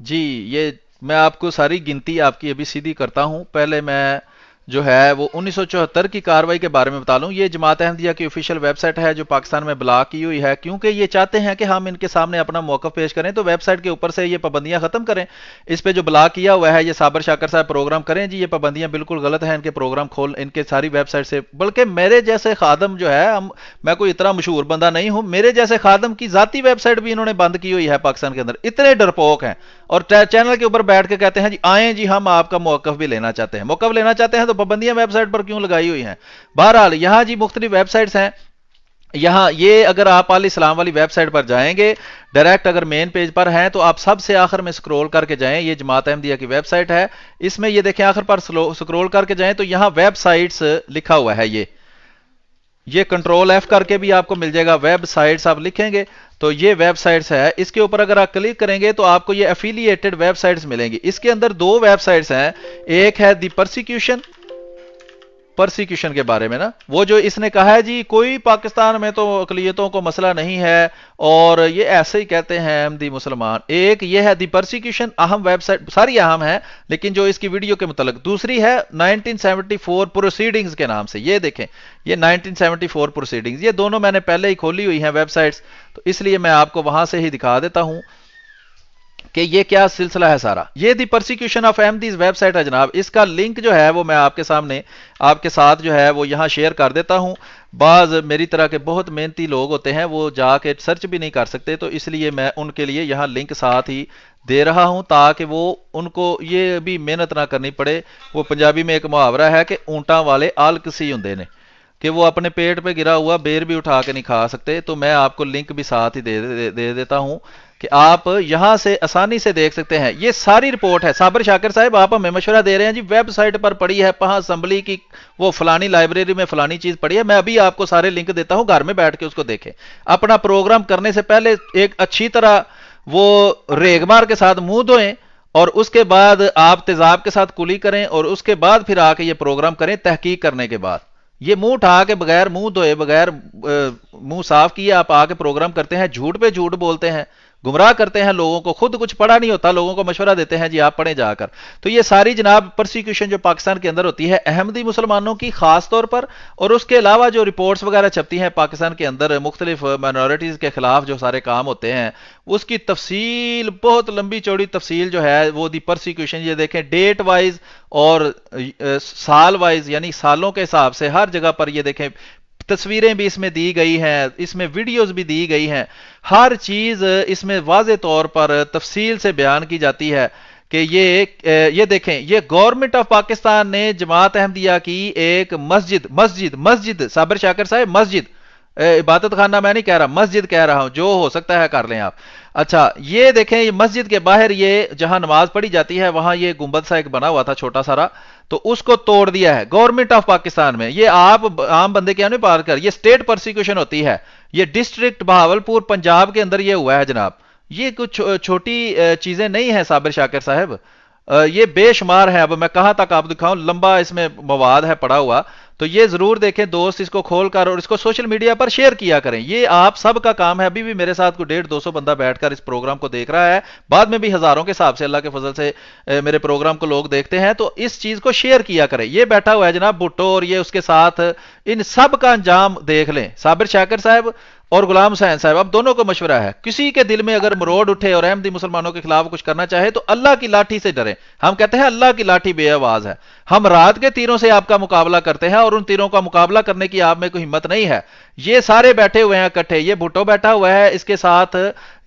جی یہ میں آپ کو ساری گنتی آپ کی ابھی سیدھی کرتا ہوں۔ پہلے میں جو ہے وہ 1974 کی کاروائی کے بارے میں بتا لوں۔ یہ جماعت احمدیہ کی آفیشیل ویب سائٹ ہے جو پاکستان میں بلاک کی ہوئی ہے، کیونکہ یہ چاہتے ہیں کہ ہم ان کے سامنے اپنا موقف پیش کریں تو ویب سائٹ کے اوپر سے یہ پابندیاں ختم کریں۔ اس پہ جو بلاک کیا ہوا ہے یہ صابر شاکر صاحب پروگرام کریں جی، یہ پابندیاں بالکل غلط ہیں، ان کے پروگرام کھول، ان کے ساری ویب سائٹ سے، بلکہ میرے جیسے خادم جو ہے، میں کوئی اتنا مشہور بندہ نہیں ہوں، میرے جیسے خادم کی ذاتی ویب سائٹ بھی انہوں نے بند کی ہوئی ہے پاکستان کے اندر، اتنے ڈرپوک ہیں، اور چینل کے اوپر بیٹھ کے کہتے ہیں جی آئیں جی ہم آپ کا موقف بھی لینا چاہتے ہیں۔ موقف لینا چاہتے ہیں تو پابندیاں ویب سائٹ پر کیوں لگائی ہوئی ہیں؟ بہرحال یہاں جی مختلف ویب سائٹس ہیں، یہاں یہ اگر آپ علیہ السلام والی ویب سائٹ پر جائیں گے ڈائریکٹ، اگر مین پیج پر ہیں تو آپ سب سے آخر میں سکرول کر کے جائیں، یہ جماعت احمدیہ کی ویب سائٹ ہے، اس میں یہ دیکھیں آخر پر سکرول کر کے جائیں تو یہاں ویب سائٹس لکھا ہوا ہے، یہ کنٹرول ایف کر کے بھی آپ کو مل جائے گا، ویب سائٹس آپ لکھیں گے تو یہ ویب سائٹس ہے، اس کے اوپر اگر آپ کلک کریں گے تو آپ کو یہ افیلیٹڈ ویب سائٹس ملیں گی۔ اس کے اندر 2 ویب سائٹس ہیں، ایک ہے دی پرسیکیوشن کے بارے میں نا، وہ جو اس نے کہا ہے جی کوئی پاکستان میں تو اقلیتوں کو مسئلہ نہیں ہے اور یہ ایسے ہی کہتے ہیں احمدی مسلمان۔ ایک یہ ہے دی پرسیکیوشن، اہم ویب سائٹ، ساری اہم ہے لیکن جو اس کی ویڈیو کے متعلق۔ دوسری ہے 1974 پروسیڈنگز کے نام سے، یہ دیکھیں یہ 1974 پروسیڈنگز، یہ دونوں میں نے پہلے ہی کھولی ہوئی ہیں ویب سائٹس، تو اس لیے میں آپ کو وہاں سے ہی دکھا دیتا ہوں کہ یہ کیا سلسلہ ہے سارا۔ یہ the persecution of Ahmadis website ہے جناب، اس کا لنک جو ہے وہ میں آپ کے سامنے آپ کے ساتھ جو ہے وہ یہاں شیئر کر دیتا ہوں۔ بعض میری طرح کے بہت محنتی لوگ ہوتے ہیں وہ جا کے سرچ بھی نہیں کر سکتے، تو اس لیے میں ان کے لیے یہاں لنک ساتھ ہی دے رہا ہوں تاکہ وہ ان کو یہ بھی محنت نہ کرنی پڑے۔ وہ پنجابی میں ایک محاورہ ہے کہ اونٹاں والے آلکسی ہوندے نے، کہ وہ اپنے پیٹ پہ گرا ہوا بیر بھی اٹھا کے نہیں کھا سکتے، تو میں آپ کو لنک بھی ساتھ ہی دے دیتا ہوں کہ آپ یہاں سے آسانی سے دیکھ سکتے ہیں۔ یہ ساری رپورٹ ہے، صابر شاکر صاحب آپ ہمیں مشورہ دے رہے ہیں جی ویب سائٹ پر پڑی ہے، پہاں اسمبلی کی وہ فلانی لائبریری میں فلانی چیز پڑی ہے، میں ابھی آپ کو سارے لنک دیتا ہوں، گھر میں بیٹھ کے اس کو دیکھیں، اپنا پروگرام کرنے سے پہلے ایک اچھی طرح وہ ریگ مار کے ساتھ منہ دھوئیں اور اس کے بعد آپ تیزاب کے ساتھ کلی کریں اور اس کے بعد پھر آ کے یہ پروگرام کریں تحقیق کرنے کے بعد۔ یہ منہ اٹھا کے بغیر منہ دھوئے بغیر منہ صاف کیے آپ آ کے پروگرام کرتے ہیں، جھوٹ پہ جھوٹ بولتے ہیں، گمراہ کرتے ہیں لوگوں کو، خود کچھ پڑھا نہیں ہوتا، لوگوں کو مشورہ دیتے ہیں جی آپ پڑھیں جا کر. تو یہ ساری جناب پرسیکیوشن جو پاکستان کے اندر ہوتی ہے احمدی مسلمانوں کی خاص طور پر، اور اس کے علاوہ جو رپورٹس وغیرہ چھپتی ہیں پاکستان کے اندر مختلف مائنورٹیز کے خلاف جو سارے کام ہوتے ہیں، اس کی تفصیل بہت لمبی چوڑی تفصیل جو ہے وہ دی پرسیکیوشن، یہ دیکھیں ڈیٹ وائز اور سال وائز، یعنی سالوں کے حساب سے ہر جگہ پر یہ دیکھیں تصویریں بھی اس میں دی گئی ہیں، اس میں ویڈیوز بھی دی گئی ہیں، ہر چیز اس میں واضح طور پر تفصیل سے بیان کی جاتی ہے کہ یہ دیکھیں، یہ گورنمنٹ آف پاکستان نے جماعت احمدیہ کی ایک مسجد صابر شاکر صاحب، مسجد عبادت خانہ میں نہیں کہہ رہا، مسجد کہہ رہا ہوں، جو ہو سکتا ہے کر لیں آپ. اچھا یہ دیکھیں، یہ مسجد کے باہر یہ جہاں نماز پڑھی جاتی ہے وہاں یہ گنبد سا ایک بنا ہوا تھا چھوٹا سارا، تو اس کو توڑ دیا ہے گورنمنٹ آف پاکستان میں. یہ آپ عام بندے کیا نہیں بات کر، یہ اسٹیٹ پرسیکیوشن ہوتی ہے. یہ ڈسٹرکٹ بہاولپور پنجاب کے اندر یہ ہوا ہے جناب. یہ کچھ چھوٹی چیزیں نہیں ہیں صابر شاکر صاحب، یہ بے شمار ہیں. اب میں کہاں تک آپ دکھاؤں، لمبا اس میں مواد ہے پڑا ہوا. تو یہ ضرور دیکھیں دوست، اس کو کھول کر اور اس کو سوشل میڈیا پر شیئر کیا کریں. یہ آپ سب کا کام ہے. ابھی بھی میرے ساتھ کوئی 150-200 بندہ بیٹھ کر اس پروگرام کو دیکھ رہا ہے، بعد میں بھی ہزاروں کے حساب سے اللہ کے فضل سے میرے پروگرام کو لوگ دیکھتے ہیں. تو اس چیز کو شیئر کیا کریں. یہ بیٹھا ہوا ہے جناب بھٹو اور یہ اس کے ساتھ، ان سب کا انجام دیکھ لیں. صابر شاکر صاحب اور غلام حسین صاحب، اب دونوں کو مشورہ ہے، کسی کے دل میں اگر مروڑ اٹھے اور احمدی مسلمانوں کے خلاف کچھ کرنا چاہے تو اللہ کی لاٹھی سے ڈریں. ہم کہتے ہیں اللہ کی لاٹھی بے آواز ہے. ہم رات کے تیروں سے آپ کا مقابلہ کرتے ہیں اور ان تیروں کا مقابلہ کرنے کی آپ میں کوئی ہمت نہیں ہے. یہ سارے بیٹھے ہوئے ہیں اکٹھے، یہ بھٹو بیٹھا ہوا ہے، اس کے ساتھ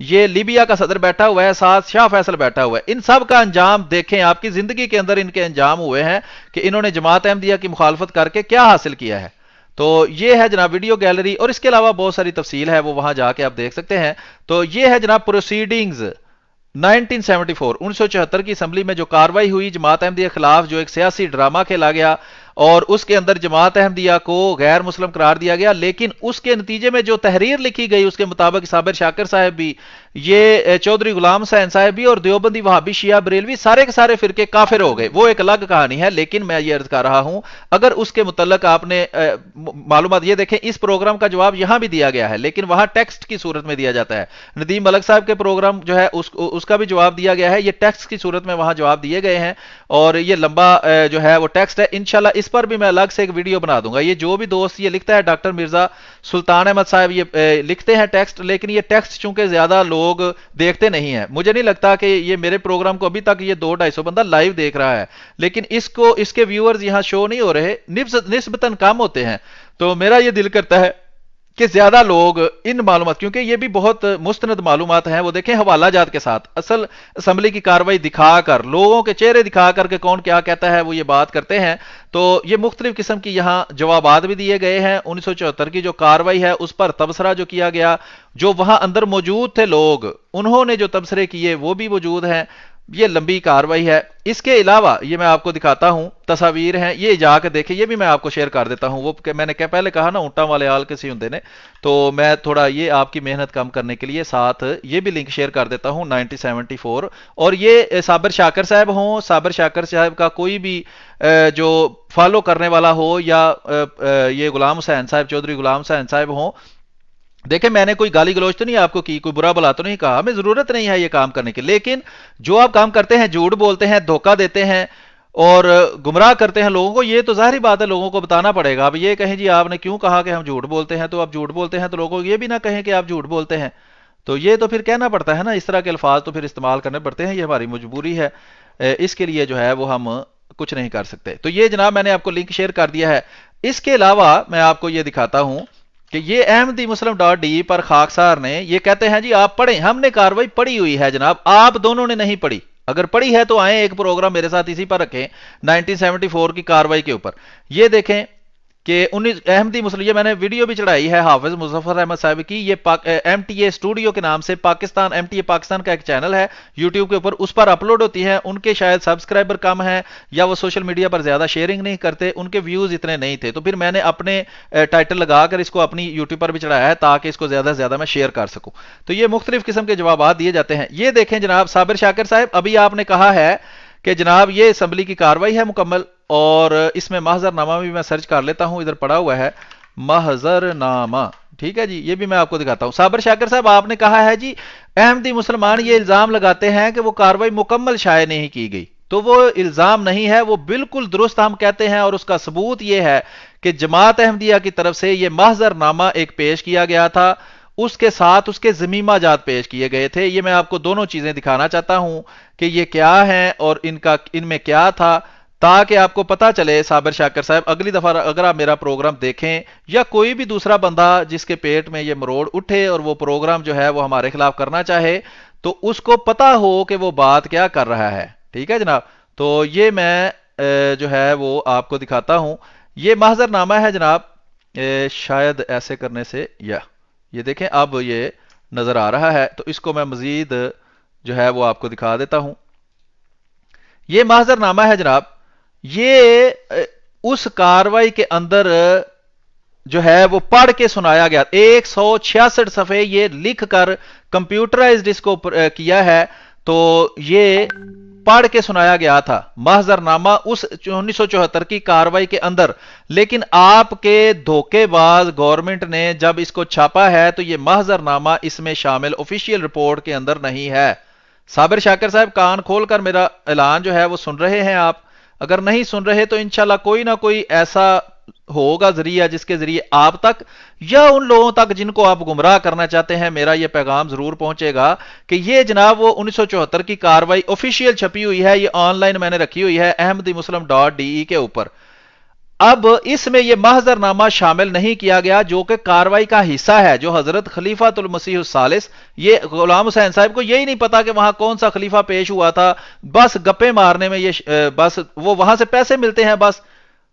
یہ لیبیا کا صدر بیٹھا ہوا ہے، ساتھ شاہ فیصل بیٹھا ہوا ہے. ان سب کا انجام دیکھیں، آپ کی زندگی کے اندر ان کے انجام ہوئے ہیں کہ انہوں نے جماعت احمدیہ کی مخالفت کر کے کیا حاصل کیا ہے. تو یہ ہے جناب ویڈیو گیلری، اور اس کے علاوہ بہت ساری تفصیل ہے، وہ وہاں جا کے آپ دیکھ سکتے ہیں. تو یہ ہے جناب پروسیڈنگز 1974 کی اسمبلی میں جو کاروائی ہوئی جماعت احمدیہ کے خلاف، جو ایک سیاسی ڈرامہ کھیلا گیا اور اس کے اندر جماعت احمدیہ کو غیر مسلم قرار دیا گیا. لیکن اس کے نتیجے میں جو تحریر لکھی گئی اس کے مطابق صابر شاکر صاحب بھی، یہ چودھری غلام حسین صاحب بھی، اور دیوبندی وہابی شیعہ بریلوی سارے کے سارے فرقے کافر ہو گئے. وہ ایک الگ کہانی ہے، لیکن میں یہ عرض کر رہا ہوں اگر اس کے متعلق آپ نے معلومات، یہ دیکھیں اس پروگرام کا جواب یہاں بھی دیا گیا ہے لیکن وہاں ٹیکسٹ کی صورت میں دیا جاتا ہے. ندیم ملک صاحب کے پروگرام جو ہے اس کا بھی جواب دیا گیا ہے، یہ ٹیکسٹ کی صورت میں وہاں جواب دیے گئے ہیں، اور یہ لمبا جو ہے وہ ٹیکسٹ ہے. انشاءاللہ اس پر بھی میں الگ سے ایک ویڈیو بنا دوں گا. یہ جو بھی دوست یہ لکھتا ہے، ڈاکٹر مرزا سلطان احمد صاحب یہ لکھتے ہیں ٹیکسٹ، لیکن یہ ٹیکسٹ چونکہ زیادہ لوگ دیکھتے نہیں ہیں، مجھے نہیں لگتا کہ یہ میرے پروگرام کو ابھی تک یہ 200-250 بندہ لائیو دیکھ رہا ہے، لیکن اس کے ویورز یہاں شو نہیں ہو رہے، نسبتاً کم ہوتے ہیں. تو میرا یہ دل کرتا ہے کہ زیادہ لوگ ان معلومات، کیونکہ یہ بھی بہت مستند معلومات ہیں، وہ دیکھیں حوالہ جات کے ساتھ اصل اسمبلی کی کاروائی دکھا کر، لوگوں کے چہرے دکھا کر کہ کون کیا کہتا ہے وہ یہ بات کرتے ہیں. تو یہ مختلف قسم کی یہاں جوابات بھی دیے گئے ہیں. 1974 کی جو کاروائی ہے اس پر تبصرہ جو کیا گیا، جو وہاں اندر موجود تھے لوگ، انہوں نے جو تبصرے کیے وہ بھی موجود ہیں. یہ لمبی کاروائی ہے. اس کے علاوہ یہ میں آپ کو دکھاتا ہوں، تصاویر ہیں، یہ جا کے دیکھیں، یہ بھی میں آپ کو شیئر کر دیتا ہوں. وہ میں نے پہلے کہا نا اونٹاں والے آل کسی ہوں نے، تو میں تھوڑا یہ آپ کی محنت کم کرنے کے لیے ساتھ یہ بھی لنک شیئر کر دیتا ہوں 1974. اور یہ صابر شاکر صاحب ہوں، صابر شاکر صاحب کا کوئی بھی جو فالو کرنے والا ہو، یا یہ غلام حسین صاحب، چودھری غلام حسین صاحب ہوں، دیکھیں میں نے کوئی گالی گلوچ تو نہیں آپ کو کی، کوئی برا بلا تو نہیں کہا، ہمیں ضرورت نہیں ہے یہ کام کرنے کی. لیکن جو آپ کام کرتے ہیں، جھوٹ بولتے ہیں، دھوکہ دیتے ہیں اور گمراہ کرتے ہیں لوگوں کو، یہ تو ظاہری بات ہے لوگوں کو بتانا پڑے گا. اب یہ کہیں جی آپ نے کیوں کہا کہ ہم جھوٹ بولتے ہیں، تو آپ جھوٹ بولتے ہیں تو لوگوں کو یہ بھی نہ کہیں کہ آپ جھوٹ بولتے ہیں. تو یہ تو پھر کہنا پڑتا ہے نا، اس طرح کے الفاظ تو پھر استعمال کرنے پڑتے ہیں، یہ ہماری مجبوری ہے. اس کے لیے جو ہے وہ ہم کچھ نہیں کر سکتے. تو یہ جناب میں نے آپ کو لنک شیئر کر دیا ہے. اس کے علاوہ میں آپ کو یہ دکھاتا ہوں کہ یہ احمدی مسلم .de پر خاکسار نے یہ کہتے ہیں جی آپ پڑھیں، ہم نے کاروائی پڑھی ہوئی ہے جناب، آپ دونوں نے نہیں پڑھی. اگر پڑھی ہے تو آئیں ایک پروگرام میرے ساتھ اسی پر رکھیں 1974 کی کاروائی کے اوپر. یہ دیکھیں کہ احمدی مسلم، یہ میں نے ویڈیو بھی چڑھائی ہے حافظ مظفر احمد صاحب کی، یہ ایم ٹی اے اسٹوڈیو کے نام سے Pakistan, M T A Pakistan کا ایک چینل ہے یوٹیوب کے اوپر، اس پر اپلوڈ ہوتی ہے. ان کے شاید سبسکرائبر کم ہیں یا وہ سوشل میڈیا پر زیادہ شیئرنگ نہیں کرتے، ان کے ویوز اتنے نہیں تھے، تو پھر میں نے اپنے ٹائٹل لگا کر اس کو اپنی یوٹیوب پر بھی چڑھایا ہے تاکہ اس کو زیادہ سے زیادہ میں شیئر کر سکوں. تو یہ مختلف قسم کے جوابات دیے جاتے ہیں. یہ دیکھیں جناب صابر شاکر صاحب، ابھی آپ نے کہا ہے کہ جناب یہ اسمبلی کی کاروائی ہے مکمل، اور اس میں محضر نامہ بھی میں سرچ کر لیتا ہوں, ادھر پڑا ہوا ہے محضر نامہ. ٹھیک ہے جی, یہ بھی میں آپ کو دکھاتا ہوں. صابر شاکر صاحب آپ نے کہا ہے جی احمدی مسلمان یہ الزام لگاتے ہیں کہ وہ کاروائی مکمل شائع نہیں کی گئی, تو وہ الزام نہیں ہے, وہ بالکل درست ہم کہتے ہیں, اور اس کا ثبوت یہ ہے کہ جماعت احمدیہ کی طرف سے یہ محضر نامہ ایک پیش کیا گیا تھا, اس کے ساتھ اس کے ضمیمہ جات پیش کیے گئے تھے. یہ میں آپ کو دونوں چیزیں دکھانا چاہتا ہوں کہ یہ کیا ہیں اور ان میں کیا تھا, تاکہ آپ کو پتا چلے. صابر شاکر صاحب اگلی دفعہ اگر آپ میرا پروگرام دیکھیں, یا کوئی بھی دوسرا بندہ جس کے پیٹ میں یہ مروڑ اٹھے اور وہ پروگرام جو ہے وہ ہمارے خلاف کرنا چاہے, تو اس کو پتا ہو کہ وہ بات کیا کر رہا ہے. ٹھیک ہے جناب, تو یہ میں جو ہے وہ آپ کو دکھاتا ہوں. یہ محضر نامہ ہے جناب, شاید ایسے کرنے سے, یا یہ دیکھیں اب یہ نظر آ رہا ہے, تو اس کو میں مزید جو ہے وہ آپ کو دکھا دیتا ہوں. یہ محضر نامہ ہے جناب, یہ اس کاروائی کے اندر جو ہے وہ پڑھ کے سنایا گیا. 166 صفحے یہ لکھ کر کمپیوٹرائزڈ اس کو کیا ہے, تو یہ پڑھ کے سنایا گیا تھا محضر نامہ اس 1974 کی کاروائی کے اندر. لیکن آپ کے دھوکے باز گورنمنٹ نے جب اس کو چھاپا ہے تو یہ محضر نامہ اس میں شامل آفیشیل رپورٹ کے اندر نہیں ہے. صابر شاکر صاحب کان کھول کر میرا اعلان جو ہے وہ سن رہے ہیں آپ؟ اگر نہیں سن رہے تو انشاءاللہ کوئی نہ کوئی ایسا ہوگا ذریعہ جس کے ذریعے آپ تک یا ان لوگوں تک جن کو آپ گمراہ کرنا چاہتے ہیں میرا یہ پیغام ضرور پہنچے گا کہ یہ جناب وہ 1974 کی کاروائی آفیشیل چھپی ہوئی ہے, یہ آن لائن میں نے رکھی ہوئی ہے ahmadimuslim.de کے اوپر. اب اس میں یہ محضر نامہ شامل نہیں کیا گیا جو کہ کاروائی کا حصہ ہے, جو حضرت خلیفۃ المسیح الثالث, یہ غلام حسین صاحب کو یہی نہیں پتا کہ وہاں کون سا خلیفہ پیش ہوا تھا, بس گپے مارنے میں یہ بس وہ وہاں سے پیسے ملتے ہیں, بس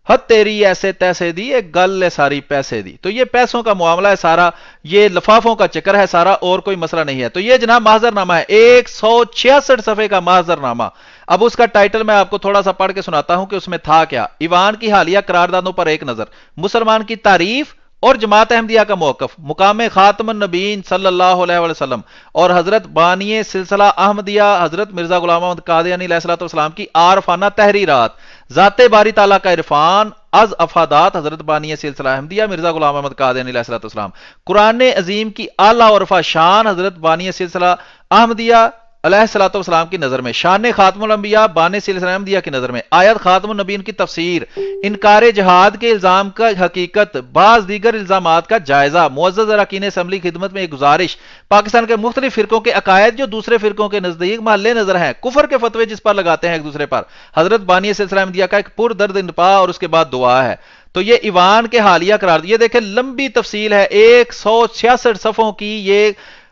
حد تیری ایسے تیسے دی ایک گل ہے ساری پیسے دی. تو یہ پیسوں کا معاملہ ہے سارا, یہ لفافوں کا چکر ہے سارا, اور کوئی مسئلہ نہیں ہے. تو یہ جناب محضر نامہ ہے 166 صفحے کا محضر نامہ. اب اس کا ٹائٹل میں آپ کو تھوڑا سا پڑھ کے سناتا ہوں کہ اس میں تھا کیا. ایوان کی حالیہ قراردادوں پر ایک نظر, مسلمان کی تعریف اور جماعت احمدیہ کا موقف, مقام خاتم النبیین صلی اللہ علیہ وسلم اور حضرت بانی سلسلہ احمدیہ حضرت مرزا غلام احمد قادیانی علیہ السلام کی عارفانہ تحریرات, ذات باری تعالیٰ کا عرفان از افادات حضرت بانی سلسلہ احمدیہ مرزا غلام احمد قادیانی علیہ السلام, قرآن عظیم کی اعلیٰ اور رفع شان حضرت بانی سلسلہ احمدیہ علیہ الصلوۃ والسلام کی نظر میں, شان خاتم الانبیاء بانی سلسلہ احمدیہ کی نظر میں, آیت خاتم النبیین کی تفسیر, انکار جہاد کے الزام کا حقیقت, بعض دیگر الزامات کا جائزہ, معزز اراکین اسمبلی خدمت میں ایک گزارش, پاکستان کے مختلف فرقوں کے عقائد جو دوسرے فرقوں کے نزدیک محل نظر ہیں, کفر کے فتوے جس پر لگاتے ہیں ایک دوسرے پر, حضرت بانی سلسلہ احمدیہ کا ایک پر درد انتپا, اور اس کے بعد دعا ہے. تو یہ ایوان کے حالیہ قرار, یہ دیکھیں لمبی تفصیل ہے, 166 صفحوں کی یہ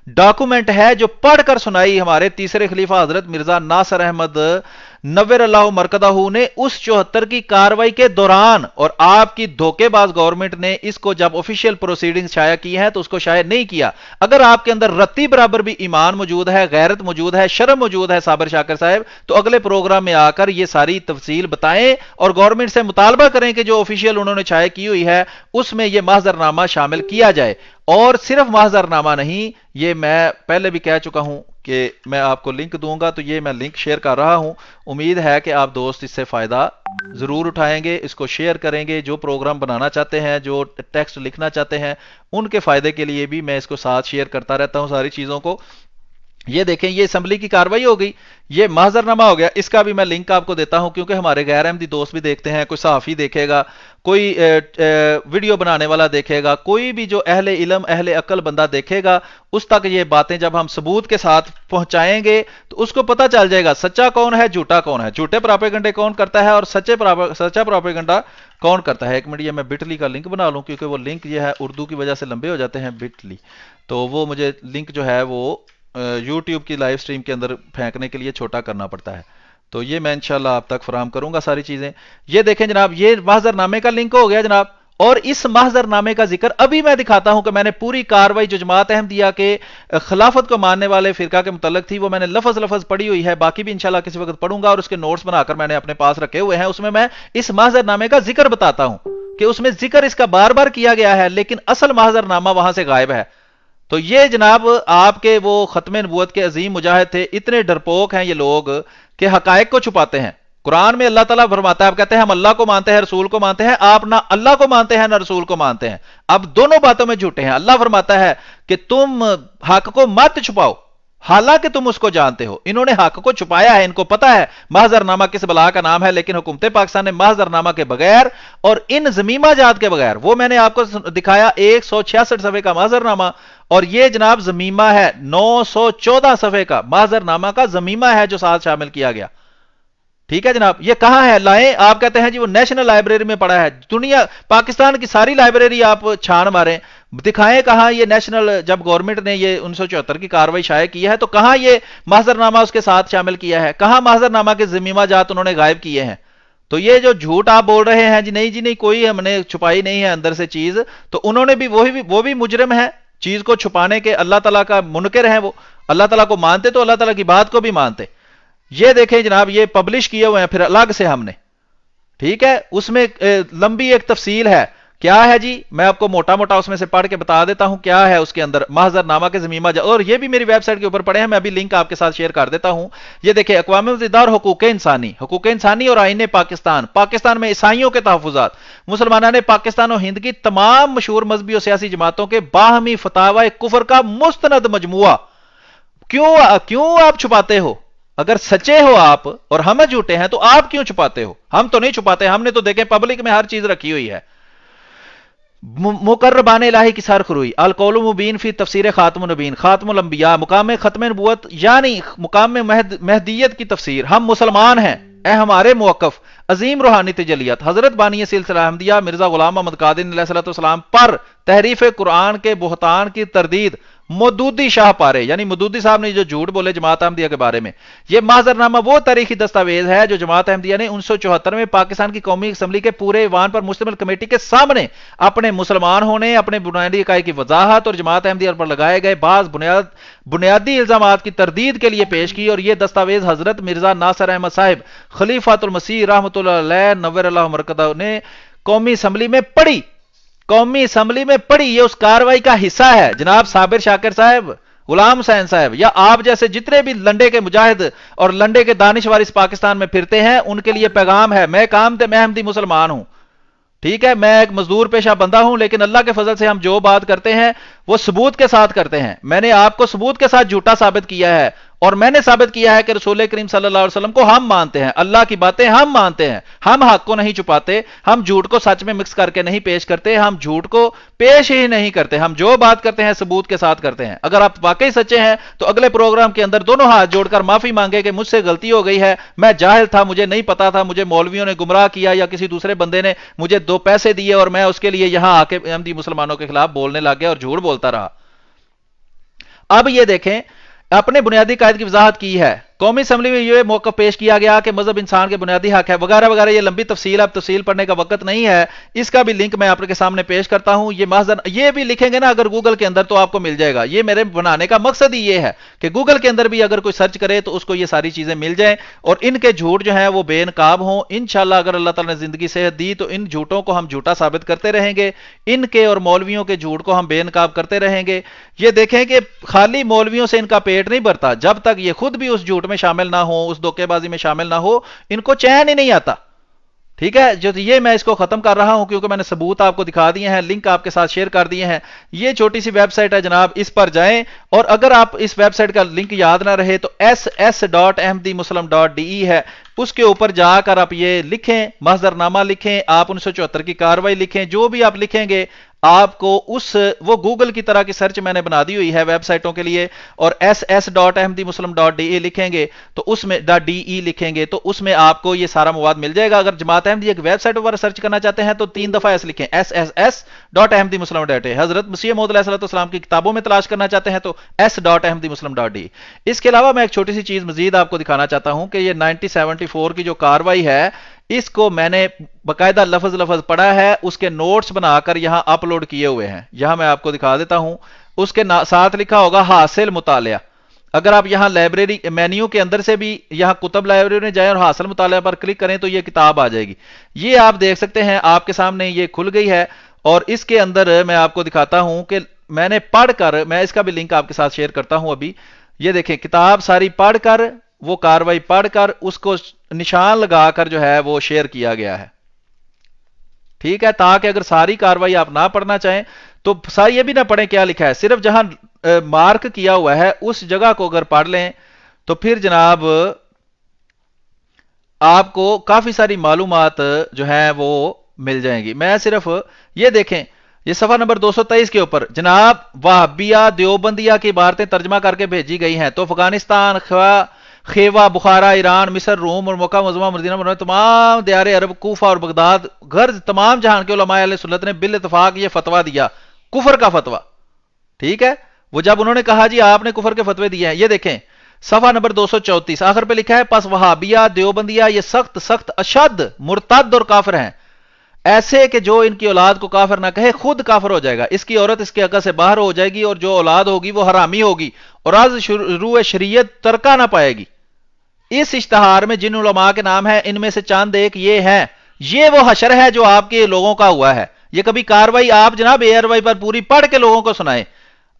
ڈاکومنٹ ہے جو پڑھ کر سنائی ہمارے تیسرے خلیفہ حضرت مرزا ناصر احمد نور اللہ مرکزہ نے اس 74 کی کاروائی کے دوران. اور آپ کی دھوکے باز گورنمنٹ نے اس کو جب آفیشیل پروسیڈنگ شائع کی ہیں تو اس کو شائع نہیں کیا. اگر آپ کے اندر رتی برابر بھی ایمان موجود ہے, غیرت موجود ہے, شرم موجود ہے صابر شاکر صاحب, تو اگلے پروگرام میں آ کر یہ ساری تفصیل بتائیں اور گورنمنٹ سے مطالبہ کریں کہ جو آفیشیل انہوں نے شائع کی ہوئی ہے اس میں یہ محضر نامہ شامل کیا جائے. اور صرف محضر نامہ نہیں, یہ میں پہلے بھی کہہ چکا ہوں کہ میں آپ کو لنک دوں گا, تو یہ میں لنک شیئر کر رہا ہوں. امید ہے کہ آپ دوست اس سے فائدہ ضرور اٹھائیں گے, اس کو شیئر کریں گے. جو پروگرام بنانا چاہتے ہیں, جو ٹیکسٹ لکھنا چاہتے ہیں, ان کے فائدے کے لیے بھی میں اس کو ساتھ شیئر کرتا رہتا ہوں ساری چیزوں کو. یہ دیکھیں یہ اسمبلی کی کاروائی ہو گئی, یہ محضر نامہ ہو گیا. اس کا بھی میں لنک آپ کو دیتا ہوں کیونکہ ہمارے غیر احمدی دوست بھی دیکھتے ہیں, کوئی صحافی دیکھے گا, کوئی ویڈیو بنانے والا دیکھے گا, کوئی بھی جو اہل علم اہل عقل بندہ دیکھے گا, اس تک یہ باتیں جب ہم ثبوت کے ساتھ پہنچائیں گے تو اس کو پتہ چل جائے گا سچا کون ہے جھوٹا کون ہے, جھوٹے پراپیگنڈے کون کرتا ہے اور سچا پراپیگنڈا کون کرتا ہے. ایک منٹ یہ میں بٹلی کا لنک بنا لوں کیونکہ وہ لنک یہ ہے اردو کی وجہ سے لمبے ہو جاتے ہیں بٹلی, تو وہ مجھے لنک جو ہے وہ یوٹیوب کی لائیو سٹریم کے اندر پھینکنے کے لیے چھوٹا کرنا پڑتا ہے. تو یہ میں انشاءاللہ آپ تک فراہم کروں گا ساری چیزیں. یہ دیکھیں جناب یہ محضر نامے کا لنک ہو گیا جناب, اور اس محضر نامے کا ذکر ابھی میں دکھاتا ہوں کہ میں نے پوری کاروائی جو جماعت احمدیہ کے خلافت کو ماننے والے فرقہ کے متعلق تھی وہ میں نے لفظ لفظ پڑھی ہوئی ہے, باقی بھی انشاءاللہ کسی وقت پڑھوں گا, اور اس کے نوٹس بنا کر میں نے اپنے پاس رکھے ہوئے ہیں. اس میں اس محضر نامے کا ذکر بتاتا ہوں کہ اس میں ذکر اس کا بار بار کیا گیا ہے لیکن اصل محضر نامہ وہاں سے غائب ہے. تو یہ جناب آپ کے وہ ختم نبوت کے عظیم مجاہد تھے, اتنے ڈرپوک ہیں یہ لوگ کہ حقائق کو چھپاتے ہیں. قرآن میں اللہ تعالیٰ فرماتا ہے، آپ کہتے ہیں ہم اللہ کو مانتے ہیں رسول کو مانتے ہیں، آپ نہ اللہ کو مانتے ہیں نہ رسول کو مانتے ہیں، اب دونوں باتوں میں جھوٹے ہیں۔ اللہ فرماتا ہے کہ تم حق کو مت چھپاؤ حالانکہ تم اس کو جانتے ہو، انہوں نے حق کو چھپایا ہے، ان کو پتا ہے محضرنامہ کس بلا کا نام ہے، لیکن حکومت پاکستان نے محضرنامہ کے بغیر اور ان ضمیمہ جات کے بغیر، وہ میں نے آپ کو دکھایا 166 صفحے کا محضرنامہ، اور یہ جناب ضمیمہ ہے 914 صفحے کا محضرنامہ کا ضمیمہ ہے جو ساتھ شامل کیا گیا۔ ٹھیک ہے جناب، یہ کہاں ہے لائیں؟ آپ کہتے ہیں جی وہ نیشنل لائبریری میں پڑا ہے، دنیا پاکستان کی ساری لائبریری آپ چھان ماریں، دکھائیں کہاں یہ نیشنل، جب گورنمنٹ نے یہ 1974 کی کاروائی شائع کی ہے تو کہاں یہ محضرنامہ اس کے ساتھ شامل کیا ہے، کہاں محضرنامہ کے ضمیمہ جات انہوں نے غائب کیے ہیں؟ تو یہ جو جھوٹ آپ بول رہے ہیں جی نہیں کوئی ہم نے چھپائی نہیں ہے اندر سے چیز، تو انہوں نے بھی وہ بھی مجرم ہے چیز کو چھپانے کے، اللہ تعالیٰ کا منکر ہیں، وہ اللہ تعالیٰ کو مانتے تو اللہ تعالیٰ کی بات کو بھی مانتے۔ یہ دیکھیں جناب، یہ پبلش کیے ہوئے ہیں پھر الگ سے ہم نے، ٹھیک ہے، اس میں لمبی ایک تفصیل ہے، کیا ہے جی میں آپ کو موٹا موٹا اس میں سے پڑھ کے بتا دیتا ہوں کیا ہے اس کے اندر محضرنامہ کے ضمیمہ اور یہ بھی میری ویب سائٹ کے اوپر پڑے ہیں، میں ابھی لنک آپ کے ساتھ شیئر کر دیتا ہوں۔ یہ دیکھیں، اقوام متحدہ اور حقوق انسانی اور آئین پاکستان میں عیسائیوں کے تحفظات، مسلمانان پاکستان و ہند کی تمام مشہور مذہبی اور سیاسی جماعتوں کے باہمی فتاوی کفر کا مستند مجموعہ۔ کیوں آپ چھپاتے ہو؟ اگر سچے ہو آپ اور ہم جھوٹے ہیں تو آپ کیوں چھپاتے ہو؟ ہم تو نہیں چھپاتے، ہم نے تو دیکھیں پبلک میں ہر چیز رکھی ہوئی ہے۔ مقربان الہی کی سر خروئی، القول مبین فی تفسیر خاتم النبیین، خاتم الانبیاء، مقام ختم نبوت یعنی مقام مہدیت کی تفسیر، ہم مسلمان ہیں، اے ہمارے موقف، عظیم روحانی تجلیات، حضرت بانی سلسلہ احمدیہ مرزا غلام محمد قادری علیہ السلام پر تحریف قرآن کے بہتان کی تردید، مودودی شاہ پارے یعنی مودودی صاحب نے جو جھوٹ بولے جماعت احمدیہ کے بارے میں، یہ محضرنامہ وہ تاریخی دستاویز ہے جو جماعت احمدیہ نے 1974 میں پاکستان کی قومی اسمبلی کے پورے ایوان پر مشتمل کمیٹی کے سامنے اپنے مسلمان ہونے، اپنے بنیادی عقائد کی وضاحت اور جماعت احمدیہ پر لگائے گئے بعض بنیادی الزامات کی تردید کے لیے پیش کی، اور یہ دستاویز حضرت مرزا ناصر احمد صاحب خلیفۃ المسیح رحمۃ اللہ علیہ نور اللہ مرکزہ نے قومی اسمبلی میں پڑھی، یہ اس کاروائی کا حصہ ہے۔ جناب صابر شاکر صاحب، غلام حسین صاحب یا آپ جیسے جتنے بھی لنڈے کے مجاہد اور لنڈے کے دانش وارث پاکستان میں پھرتے ہیں، ان کے لیے پیغام ہے، میں احمدی مسلمان ہوں، ٹھیک ہے، میں ایک مزدور پیشہ بندہ ہوں، لیکن اللہ کے فضل سے ہم جو بات کرتے ہیں وہ ثبوت کے ساتھ کرتے ہیں۔ میں نے آپ کو ثبوت کے ساتھ جھوٹا ثابت کیا ہے، اور میں نے ثابت کیا ہے کہ رسول کریم صلی اللہ علیہ وسلم کو ہم مانتے ہیں، اللہ کی باتیں ہم مانتے ہیں، ہم حق کو نہیں چھپاتے، ہم جھوٹ کو سچ میں مکس کر کے نہیں پیش کرتے، ہم جھوٹ کو پیش ہی نہیں کرتے، ہم جو بات کرتے ہیں ثبوت کے ساتھ کرتے ہیں۔ اگر آپ واقعی سچے ہیں تو اگلے پروگرام کے اندر دونوں ہاتھ جوڑ کر معافی مانگے کہ مجھ سے غلطی ہو گئی ہے، میں جاہل تھا، مجھے نہیں پتا تھا، مجھے مولویوں نے گمراہ کیا یا کسی دوسرے بندے نے مجھے 2 پیسے دیے اور میں اس کے لیے یہاں آ کے احمدی مسلمانوں کے خلاف بولنے لگ گیا اور جھوٹ بولتا رہا۔ اب یہ دیکھیں، اپنے بنیادی قائد کی وضاحت کی ہے، قومی اسمبلی میں یہ موقف پیش کیا گیا کہ مذہب انسان کے بنیادی حق ہے وغیرہ وغیرہ، یہ لمبی تفصیل، اب تفصیل پڑھنے کا وقت نہیں ہے، اس کا بھی لنک میں آپ کے سامنے پیش کرتا ہوں۔ یہ بھی لکھیں گے نا اگر گوگل کے اندر تو آپ کو مل جائے گا، یہ میرے بنانے کا مقصد ہی یہ ہے کہ گوگل کے اندر بھی اگر کوئی سرچ کرے تو اس کو یہ ساری چیزیں مل جائیں، اور ان کے جھوٹ جو ہیں وہ بے نقاب ہوں۔ انشاءاللہ اگر اللہ تعالیٰ نے زندگی صحت دی تو ان جھوٹوں کو ہم جھوٹا ثابت کرتے رہیں گے، ان کے اور مولویوں کے جھوٹ کو ہم بے نقاب کرتے رہیں گے۔ یہ دیکھیں کہ خالی مولویوں سے ان کا پیٹ نہیں بھرتا، جب تک یہ خود بھی اس جھوٹ میں شامل نہ ہو، اس دھوکے بازی میں شامل نہ ہو، ان کو چین ہی نہیں آتا، ٹھیک ہے۔ جو یہ میں اس کو ختم کر رہا ہوں کیونکہ میں نے ثبوت آپ کو دکھا دیے ہیں، لنک آپ کے ساتھ شیئر کر دیے ہیں۔ یہ چھوٹی سی ویب سائٹ ہے جناب، اس پر جائیں، اور اگر آپ اس ویب سائٹ کا لنک یاد نہ رہے تو ss.ahmadimuslim.de ہے، اس کے اوپر جا کر آپ یہ لکھیں، محضرنامہ لکھیں، آپ 1974 کی کاروائی لکھیں، جو بھی آپ لکھیں گے آپ کو وہ گوگل کی طرح کی سرچ میں نے بنا دی ہوئی ہے ویب سائٹوں کے لیے، اور ss.ahmadimuslim.de لکھیں گے تو اس میں .de لکھیں گے تو اس میں آپ کو یہ سارا مواد مل جائے گا۔ اگر جماعت احمدیہ کی ویب سائٹ پر سرچ کرنا چاہتے ہیں تو 3 دفعہ ایس لکھیں، ss.ahmadimuslim.de۔ حضرت مسیح موعود علیہ السلام کی کتابوں میں تلاش کرنا چاہتے ہیں تو s.ahmadimuslim.de۔ اس کے علاوہ میں ایک چھوٹی سی چیز مزید آپ کو دکھانا چاہتا ہوں کہ یہ 1974 کی جو کاروائی ہے، اس کو میں نے باقاعدہ لفظ پڑھا ہے، اس کے نوٹس بنا کر یہاں اپلوڈ کیے ہوئے ہیں، یہاں میں آپ کو دکھا دیتا ہوں۔ اس کے ساتھ لکھا ہوگا حاصل مطالعہ، اگر آپ یہاں لائبریری مینیو کے اندر سے بھی یہاں کتب لائبریری میں جائیں اور حاصل مطالعہ پر کلک کریں تو یہ کتاب آ جائے گی، یہ آپ دیکھ سکتے ہیں آپ کے سامنے یہ کھل گئی ہے، اور اس کے اندر میں آپ کو دکھاتا ہوں کہ میں نے پڑھ کر، میں اس کا بھی لنک آپ کے ساتھ شیئر کرتا ہوں ابھی، یہ دیکھیں کتاب ساری پڑھ کر، وہ کاروائی پڑھ کر اس کو نشان لگا کر جو ہے وہ شیئر کیا گیا ہے، ٹھیک ہے، تاکہ اگر ساری کاروائی آپ نہ پڑھنا چاہیں تو ساری یہ بھی نہ پڑھیں کیا لکھا ہے، صرف جہاں مارک کیا ہوا ہے اس جگہ کو اگر پڑھ لیں تو پھر جناب آپ کو کافی ساری معلومات جو ہیں وہ مل جائیں گی۔ میں صرف یہ دیکھیں، یہ صفحہ نمبر 223 کے اوپر جناب وہابیہ دیوبندیہ کی عبارتیں ترجمہ کر کے بھیجی گئی ہیں، تو افغانستان، خیوا، بخارا، ایران، مصر، روم اور مکہ معظمہ، مدینہ منورہ، تمام دیار عرب، کوفہ اور بغداد، غرض تمام جہان کے علماء اہل سنت نے بالاتفاق یہ فتویٰ دیا، کفر کا فتویٰ، ٹھیک ہے۔ وہ جب انہوں نے کہا جی آپ نے کفر کے فتوے دیے ہیں، یہ دیکھیں صفحہ نمبر 234 آخر پہ لکھا ہے پس وہابیہ دیوبندیہ یہ سخت سخت اشد مرتد اور کافر ہیں، ایسے کہ جو ان کی اولاد کو کافر نہ کہے خود کافر ہو جائے گا، اس کی عورت اس کے عقد سے باہر ہو جائے گی اور جو اولاد ہوگی وہ حرامی ہوگی اور از شروع شریعت ترکہ نہ پائے گی۔ اس اشتہار میں جن علماء کے نام ہیں ان میں سے چند ایک یہ ہیں، یہ وہ حشر ہے جو آپ کے لوگوں کا ہوا ہے۔ یہ کبھی کاروائی آپ جناب اے آر وائی پر پوری پڑھ کے لوگوں کو سنائیں،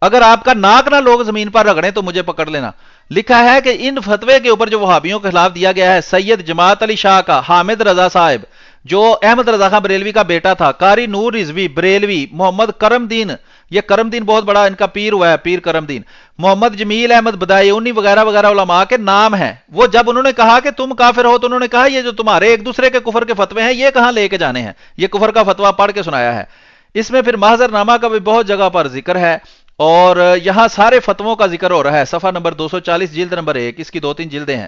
اگر آپ کا ناک نہ لوگ زمین پر رگڑیں تو مجھے پکڑ لینا۔ لکھا ہے کہ ان فتوے کے اوپر جو وہابیوں کے خلاف دیا گیا ہے، سید جماعت علی شاہ کا، حامد رضا صاحب جو احمد رضا خان بریلوی کا بیٹا تھا، قاری نور رضوی بریلوی، محمد کرم دین، یہ کرم دین بہت بڑا ان کا پیر ہوا ہے، پیر کرم دین، محمد جمیل احمد بدایونی وغیرہ وغیرہ علماء کے نام ہیں۔ وہ جب انہوں نے کہا کہ تم کافر ہو تو انہوں نے کہا یہ جو تمہارے ایک دوسرے کے کفر کے فتوے ہیں یہ کہاں لے کے جانے ہیں، یہ کفر کا فتویٰ پڑھ کے سنایا ہے۔ اس میں پھر محضر نامہ کا بھی بہت جگہ پر ذکر ہے اور یہاں سارے فتووں کا ذکر ہو رہا ہے، صفحہ نمبر 240 جلد نمبر 1، اس کی 2-3 جلدیں ہیں۔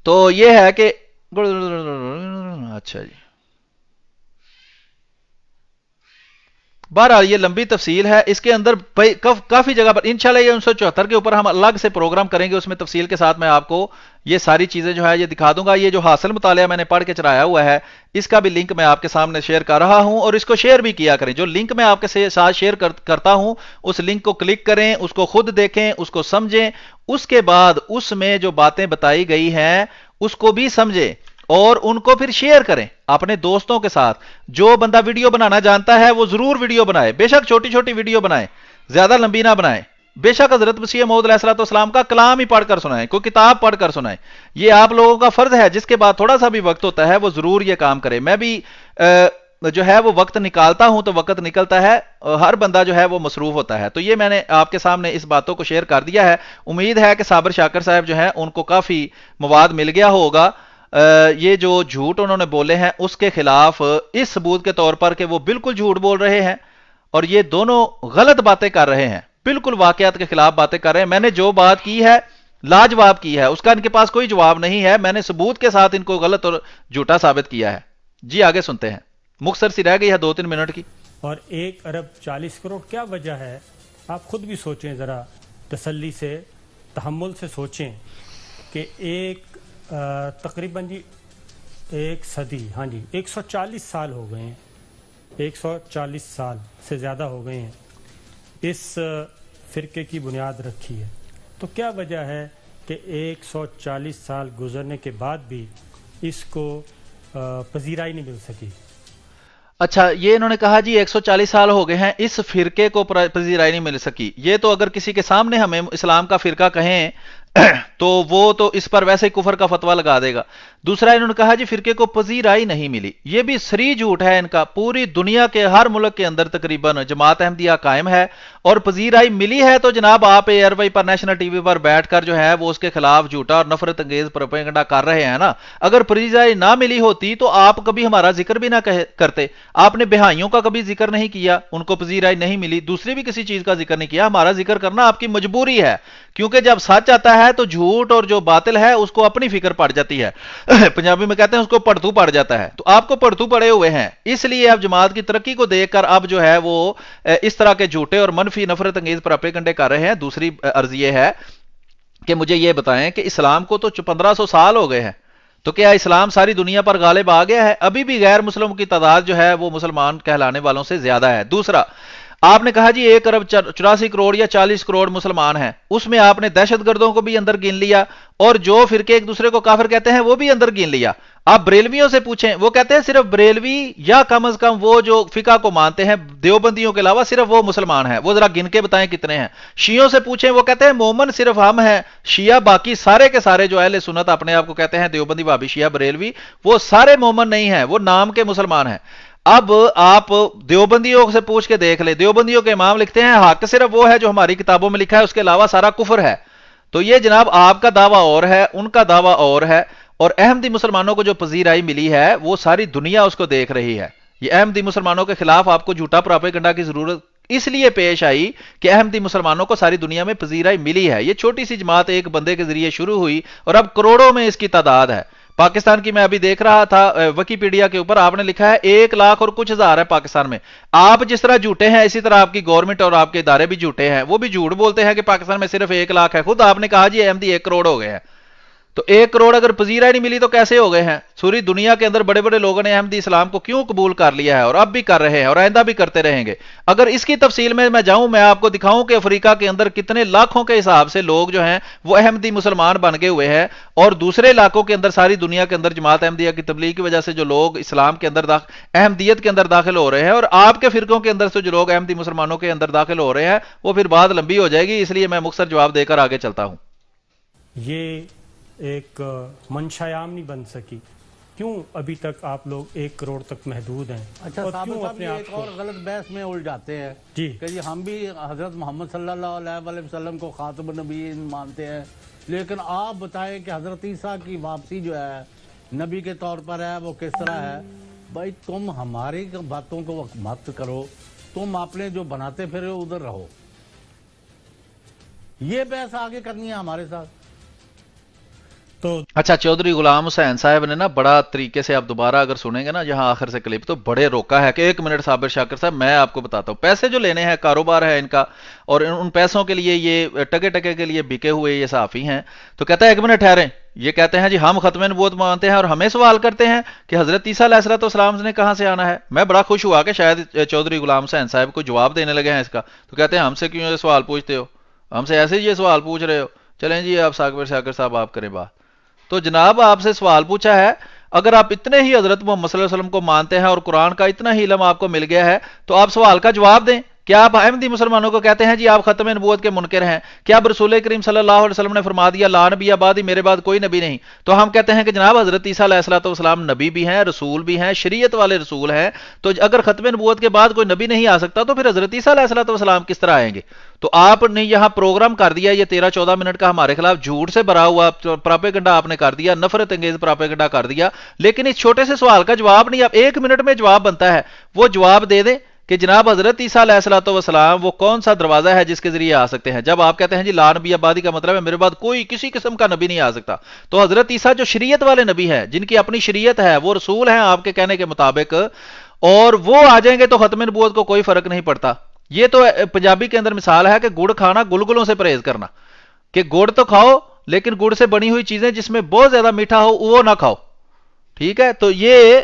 تو یہ ہے کہ اچھا جی، بہرحال یہ لمبی تفصیل ہے، اس کے اندر کافی جگہ پر انشاءاللہ یہ 1974 کے اوپر ہم الگ سے پروگرام کریں گے، اس میں تفصیل کے ساتھ میں آپ کو یہ ساری چیزیں جو ہے یہ دکھا دوں گا۔ یہ جو حاصل مطالعہ میں نے پڑھ کے چڑھایا ہوا ہے اس کا بھی لنک میں آپ کے سامنے شیئر کر رہا ہوں، اور اس کو شیئر بھی کیا کریں، جو لنک میں آپ کے ساتھ شیئر کرتا ہوں اس لنک کو کلک کریں، اس کو خود دیکھیں، اس کو سمجھیں، اس کے بعد اس میں جو باتیں بتائی گئی ہیں اس کو بھی سمجھیں اور ان کو پھر شیئر کریں اپنے دوستوں کے ساتھ۔ جو بندہ ویڈیو بنانا جانتا ہے وہ ضرور ویڈیو بنائے، بے شک چھوٹی چھوٹی ویڈیو بنائیں، زیادہ لمبی نہ بنائیں، بے شک حضرت مسیح موعود علیہ الصلوۃ والسلام کا کلام ہی پڑھ کر سنائیں، کوئی کتاب پڑھ کر سنائیں، یہ آپ لوگوں کا فرض ہے۔ جس کے بعد تھوڑا سا بھی وقت ہوتا ہے وہ ضرور یہ کام کرے۔ میں بھی جو ہے وہ وقت نکالتا ہوں تو وقت نکلتا ہے، ہر بندہ جو ہے وہ مصروف ہوتا ہے، تو یہ میں نے آپ کے سامنے اس باتوں کو شیئر کر دیا ہے۔ امید ہے کہ صابر شاکر صاحب جو ہیں ان کو کافی مواد مل گیا ہوگا۔ یہ جو جھوٹ انہوں نے بولے ہیں اس کے خلاف اس ثبوت کے طور پر کہ وہ بالکل جھوٹ بول رہے ہیں اور یہ دونوں غلط باتیں کر رہے ہیں، بالکل واقعات کے خلاف باتیں کر رہے ہیں۔ میں نے جو بات کی ہے لاجواب کی ہے، اس کا ان کے پاس کوئی جواب نہیں ہے، میں نے ثبوت کے ساتھ ان کو غلط اور جھوٹا ثابت کیا ہے۔ جی آگے سنتے ہیں، مختصر سی رہ گئی ہے 2-3 منٹ کی۔ اور 1 ارب 40 کروڑ کیا وجہ ہے؟ آپ خود بھی سوچیں ذرا، تسلی سے، تحمل سے سوچیں کہ ایک تقریباً جی 1 صدی، ہاں جی 140 سال ہو گئے ہیں، 140 سال سے زیادہ ہو گئے ہیں اس فرقے کی بنیاد رکھی ہے، تو کیا وجہ ہے کہ 140 سال گزرنے کے بعد بھی اس کو پذیرائی نہیں مل سکی؟ اچھا، یہ انہوں نے کہا جی 140 سال ہو گئے ہیں اس فرقے کو پذیرائی نہیں مل سکی، یہ تو اگر کسی کے سامنے ہمیں اسلام کا فرقہ کہیں تو وہ تو اس پر ویسے ہی کفر کا فتویٰ لگا دے گا۔ دوسرا انہوں نے کہا جی فرقے کو پذیرائی نہیں ملی، یہ بھی صریح جھوٹ ہے ان کا۔ پوری دنیا کے ہر ملک کے اندر تقریباً جماعت احمدیہ قائم ہے اور پذیرائی ملی ہے، تو جناب آپ اے آر وائی پر، نیشنل ٹی وی پر بیٹھ کر جو ہے وہ اس کے خلاف جھوٹا اور نفرت انگیز پروپیگنڈا کر رہے ہیں نا۔ اگر پذیرائی نہ ملی ہوتی تو آپ کبھی ہمارا ذکر بھی نہ کرتے، آپ نے بہائیوں کا کبھی ذکر نہیں کیا، ان کو پذیرائی نہیں ملی، دوسری بھی کسی چیز کا ذکر نہیں کیا۔ ہمارا ذکر کرنا آپ کی مجبوری ہے، کیونکہ جب سچ آتا ہے تو جھوٹ اور جو باطل ہے اس کو اپنی فکر پڑ جاتی ہے، پنجابی میں کہتے ہیں اس کو پڑتو پڑ جاتا ہے، تو آپ کو پڑتو پڑے ہوئے ہیں، اس لیے اب جماعت کی ترقی کو دیکھ کر اب جو ہے وہ اس طرح کے جھوٹے اور منفی نفرت انگیز پروپیگنڈے کر رہے ہیں۔ دوسری عرض یہ ہے کہ مجھے یہ بتائیں کہ اسلام کو تو 1500 سال ہو گئے ہیں، تو کیا اسلام ساری دنیا پر غالب آ گیا ہے؟ ابھی بھی غیر مسلموں کی تعداد جو ہے وہ مسلمان کہلانے والوں سے زیادہ ہے۔ دوسرا، آپ نے کہا جی 1 ارب 84 کروڑ یا 40 کروڑ مسلمان ہیں، اس میں آپ نے دہشت گردوں کو بھی اندر گن لیا اور جو فرقے ایک دوسرے کو کافر کہتے ہیں وہ بھی اندر گن لیا۔ آپ بریلویوں سے پوچھیں، وہ کہتے ہیں صرف بریلوی یا کم از کم وہ جو فقہ کو مانتے ہیں دیوبندیوں کے علاوہ صرف وہ مسلمان ہیں، وہ ذرا گن کے بتائیں کتنے ہیں۔ شیعوں سے پوچھیں، وہ کہتے ہیں مومن صرف ہم ہیں، شیعہ باقی سارے کے سارے جو اہل سنت اپنے آپ کو کہتے ہیں دیوبندی وہابی شیعہ بریلوی، وہ سارے مومن نہیں ہیں، وہ نام کے مسلمان ہیں۔ اب آپ دیوبندیوں سے پوچھ کے دیکھ لیں، دیوبندیوں کے امام لکھتے ہیں حق صرف وہ ہے جو ہماری کتابوں میں لکھا ہے، اس کے علاوہ سارا کفر ہے۔ تو یہ جناب آپ کا دعویٰ اور ہے، ان کا دعویٰ اور ہے، اور احمدی مسلمانوں کو جو پذیرائی ملی ہے وہ ساری دنیا اس کو دیکھ رہی ہے۔ یہ احمدی مسلمانوں کے خلاف آپ کو جھوٹا پراپیگنڈا کی ضرورت اس لیے پیش آئی کہ احمدی مسلمانوں کو ساری دنیا میں پذیرائی ملی ہے۔ یہ چھوٹی سی جماعت ایک بندے کے ذریعے شروع ہوئی اور اب کروڑوں میں اس کی تعداد ہے۔ پاکستان کی میں ابھی دیکھ رہا تھا وکیپیڈیا کے اوپر آپ نے لکھا ہے 1 لاکھ اور کچھ ہزار ہے پاکستان میں۔ آپ جس طرح جھوٹے ہیں اسی طرح آپ کی گورنمنٹ اور آپ کے ادارے بھی جھوٹے ہیں، وہ بھی جھوٹ بولتے ہیں کہ پاکستان میں صرف 1 لاکھ ہے۔ خود آپ نے کہا جی احمدی 1 کروڑ ہو گئے ہیں، تو 1 کروڑ اگر پذیرائی نہیں ملی تو کیسے ہو گئے ہیں؟ سوری دنیا کے اندر بڑے بڑے لوگوں نے احمدی اسلام کو کیوں قبول کر لیا ہے اور اب بھی کر رہے ہیں اور آئندہ بھی کرتے رہیں گے۔ اگر اس کی تفصیل میں جاؤں، میں آپ کو دکھاؤں کہ افریقہ کے اندر کتنے لاکھوں کے حساب سے لوگ جو ہیں وہ احمدی مسلمان بن گئے ہوئے ہیں، اور دوسرے علاقوں کے اندر ساری دنیا کے اندر جماعت احمدیہ کی تبلیغ کی وجہ سے جو لوگ اسلام کے اندر احمدیت کے اندر داخل ہو رہے ہیں، اور آپ کے فرقوں کے اندر سے جو لوگ احمدی مسلمانوں کے اندر داخل ہو رہے ہیں، وہ پھر بات لمبی ہو جائے گی، اس لیے میں مختصر جواب دے کر آگے چلتا ہوں۔ یہ ایک منشایام نہیں بن سکی، کیوں ابھی تک آپ لوگ 1 کروڑ تک محدود ہیں؟ اچھا اور صابر کیوں صاحب اپنے یہ آپ ایک کو اور غلط بحث میں الجھاتے ہیں جی کہ جی ہم بھی حضرت محمد صلی اللہ علیہ وآلہ وسلم کو خاتم النبیین مانتے ہیں، لیکن آپ بتائیں کہ حضرت عیسیٰ کی واپسی جو ہے نبی کے طور پر ہے وہ کس طرح ہے؟ بھائی تم ہماری باتوں کو مت کرو، تم اپنے جو بناتے پھرے ادھر رہو۔ یہ بحث آگے کرنی ہے ہمارے ساتھ؟ تو اچھا چودھری غلام حسین صاحب نے نا بڑا طریقے سے، آپ دوبارہ اگر سنیں گے نا جہاں آخر سے کلپ، تو بڑے روکا ہے کہ 1 منٹ صابر شاکر صاحب میں آپ کو بتاتا ہوں، پیسے جو لینے ہیں کاروبار ہے ان کا، اور ان پیسوں کے لیے یہ ٹکے ٹکے کے لیے بکے ہوئے یہ صحافی ہیں۔ تو کہتا ہے 1 منٹ ٹھہریں، یہ کہتے ہیں جی ہم ختم نبوت مانتے ہیں اور ہمیں سوال کرتے ہیں کہ حضرت عیسیٰ علیہ السلام نے کہاں سے آنا ہے۔ میں بڑا خوش ہوا کہ شاید چودھری غلام حسین صاحب کو جواب دینے لگے ہیں اس کا، تو کہتے ہیں ہم سے کیوں یہ سوال پوچھتے ہو، ہم سے ایسے ہی یہ سوال پوچھ رہے ہو، چلیں جی آپ صابر شاکر صاحب آپ کریں بات۔ تو جناب آپ سے سوال پوچھا ہے، اگر آپ اتنے ہی حضرت محمد صلی اللہ علیہ وسلم کو مانتے ہیں اور قرآن کا اتنا ہی علم آپ کو مل گیا ہے، تو آپ سوال کا جواب دیں۔ کیا آپ احمدی مسلمانوں کو کہتے ہیں جی آپ ختم نبوت کے منکر ہیں؟ کیا اب رسول کریم صلی اللہ علیہ وسلم نے فرما دیا لا نبی بعدی، میرے بعد کوئی نبی نہیں؟ تو ہم کہتے ہیں کہ جناب حضرت عیسیٰ علیہ السلام نبی بھی ہیں، رسول بھی ہیں، شریعت والے رسول ہیں، تو اگر ختم نبوت کے بعد کوئی نبی نہیں آ سکتا تو پھر حضرت عیسیٰ علیہ السلام کس طرح آئیں گے؟ تو آپ نے یہاں پروگرام کر دیا یہ 13-14 منٹ کا ہمارے خلاف جھوٹ سے بھرا ہوا پراپیگنڈا آپ نے کر دیا، نفرت انگیز پراپیگنڈا کر دیا، لیکن اس چھوٹے سے سوال کا جواب نہیں، آپ 1 منٹ میں جواب بنتا ہے، وہ جواب دے دیں کہ جناب حضرت عیسیٰ علیہ السلام وہ کون سا دروازہ ہے جس کے ذریعے آ سکتے ہیں۔ جب آپ کہتے ہیں جی لا نبی بعدی کا مطلب ہے میرے بعد کوئی کسی قسم کا نبی نہیں آ سکتا، تو حضرت عیسیٰ جو شریعت والے نبی ہیں، جن کی اپنی شریعت ہے، وہ رسول ہیں آپ کے کہنے کے مطابق، اور وہ آ جائیں گے تو ختم نبوت کو کوئی فرق نہیں پڑتا۔ یہ تو پنجابی کے اندر مثال ہے کہ گڑ کھانا گلگلوں سے پرہیز کرنا، کہ گڑ تو کھاؤ لیکن گڑ سے بنی ہوئی چیزیں جس میں بہت زیادہ میٹھا ہو وہ نہ کھاؤ، ٹھیک ہے؟ تو یہ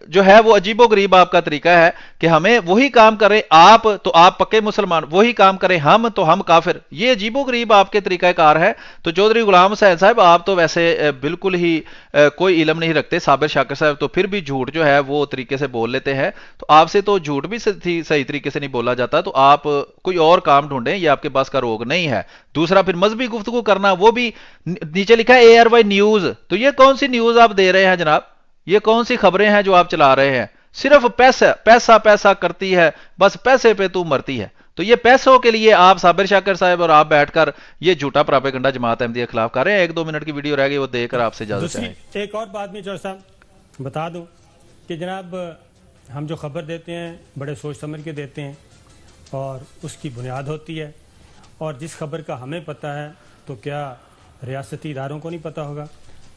جو ہے وہ عجیب و غریب آپ کا طریقہ ہے کہ ہمیں وہی کام کریں آپ تو آپ پکے مسلمان، وہی کام کریں ہم تو ہم کافر، یہ عجیب و غریب آپ کے طریقہ کار ہے۔ تو چودھری غلام حسین صاحب آپ تو ویسے بالکل ہی کوئی علم نہیں رکھتے، صابر شاکر صاحب تو پھر بھی جھوٹ جو ہے وہ طریقے سے بول لیتے ہیں، تو آپ سے تو جھوٹ بھی صحیح طریقے سے نہیں بولا جاتا، تو آپ کوئی اور کام ڈھونڈیں، یہ آپ کے پاس کا روگ نہیں ہے۔ دوسرا پھر مذہبی گفتگو کرنا، وہ بھی نیچے لکھا ہے ARY نیوز، تو یہ کون سی نیوز آپ دے رہے ہیں جناب؟ یہ کون سی خبریں ہیں جو آپ چلا رہے ہیں؟ صرف پیسہ پیسہ پیسہ کرتی ہے، بس پیسے پہ تو مرتی ہے۔ تو یہ پیسوں کے لیے آپ صابر شاکر صاحب اور آپ بیٹھ کر یہ جھوٹا پراپیگنڈا جماعت احمدیہ کے خلاف کر رہے ہیں۔ 1-2 منٹ کی ویڈیو رہ گئی، وہ دیکھ کر آپ سے اجازت چاہیں۔ ایک اور بات میں جو صاحب بتا دوں کہ جناب ہم جو خبر دیتے ہیں بڑے سوچ سمجھ کے دیتے ہیں اور اس کی بنیاد ہوتی ہے، اور جس خبر کا ہمیں پتہ ہے تو کیا ریاستی اداروں کو نہیں پتہ ہوگا؟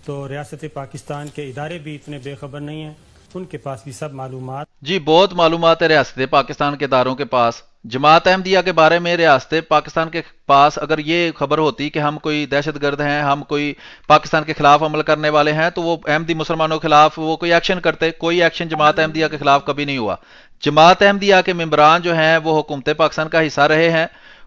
تو ریاست پاکستان کے ادارے بھی اتنے بے خبر نہیں ہیں ان کے پاس بھی سب معلومات جی بہت معلومات ہے ریاست پاکستان کے اداروں کے پاس. جماعت احمدیہ کے بارے میں ریاست پاکستان کے پاس اگر یہ خبر ہوتی کہ ہم کوئی دہشت گرد ہیں، ہم کوئی پاکستان کے خلاف عمل کرنے والے ہیں، تو وہ احمدی مسلمانوں کے خلاف وہ کوئی ایکشن کرتے. کوئی ایکشن جماعت احمدیہ کے خلاف کبھی نہیں ہوا. جماعت احمدیہ کے ممبران جو ہیں وہ حکومت پاکستان کا حصہ رہے ہیں.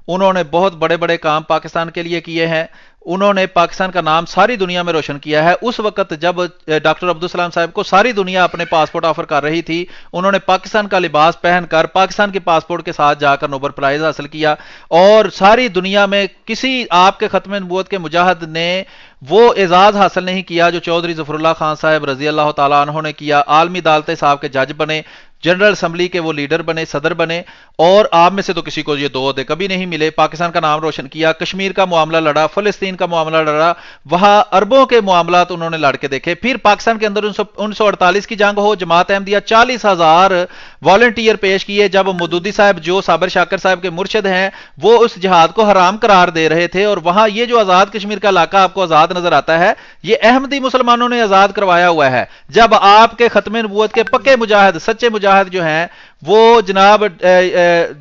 انہوں نے بہت بڑے بڑے کام پاکستان کے لیے کیے ہیں. انہوں نے پاکستان کا نام ساری دنیا میں روشن کیا ہے. اس وقت جب ڈاکٹر عبدالسلام صاحب کو ساری دنیا اپنے پاسپورٹ آفر کر رہی تھی، انہوں نے پاکستان کا لباس پہن کر پاکستان کے پاسپورٹ کے ساتھ جا کر نوبل پرائز حاصل کیا. اور ساری دنیا میں کسی آپ کے ختم نبوت کے مجاہد نے وہ اعزاز حاصل نہیں کیا جو چودھری ظفر اللہ خان صاحب رضی اللہ تعالیٰ عنہ نے کیا. عالمی عدالت صاحب کے جج بنے، جنرل اسمبلی کے وہ لیڈر بنے، صدر بنے، اور آپ میں سے تو کسی کو یہ دو عہدے کبھی نہیں ملے. پاکستان کا نام روشن کیا، کشمیر کا معاملہ لڑا، فلسطین کا معاملہ لڑا، وہاں اربوں کے معاملات انہوں نے لڑ کے دیکھے. پھر پاکستان کے اندر 1948 کی جنگ ہو، جماعت احمدیہ 40,000 والنٹیئر پیش کیے. جب مودودی صاحب جو صابر شاکر صاحب کے مرشد ہیں وہ اس جہاد کو حرام قرار دے رہے تھے، اور وہاں یہ جو آزاد کشمیر کا علاقہ آپ کو آزاد نظر آتا ہے یہ احمدی مسلمانوں نے آزاد کروایا ہوا ہے. جب آپ کے ختم نبوت کے پکے مجاہد، سچے مجاہد جو ہیں وہ جناب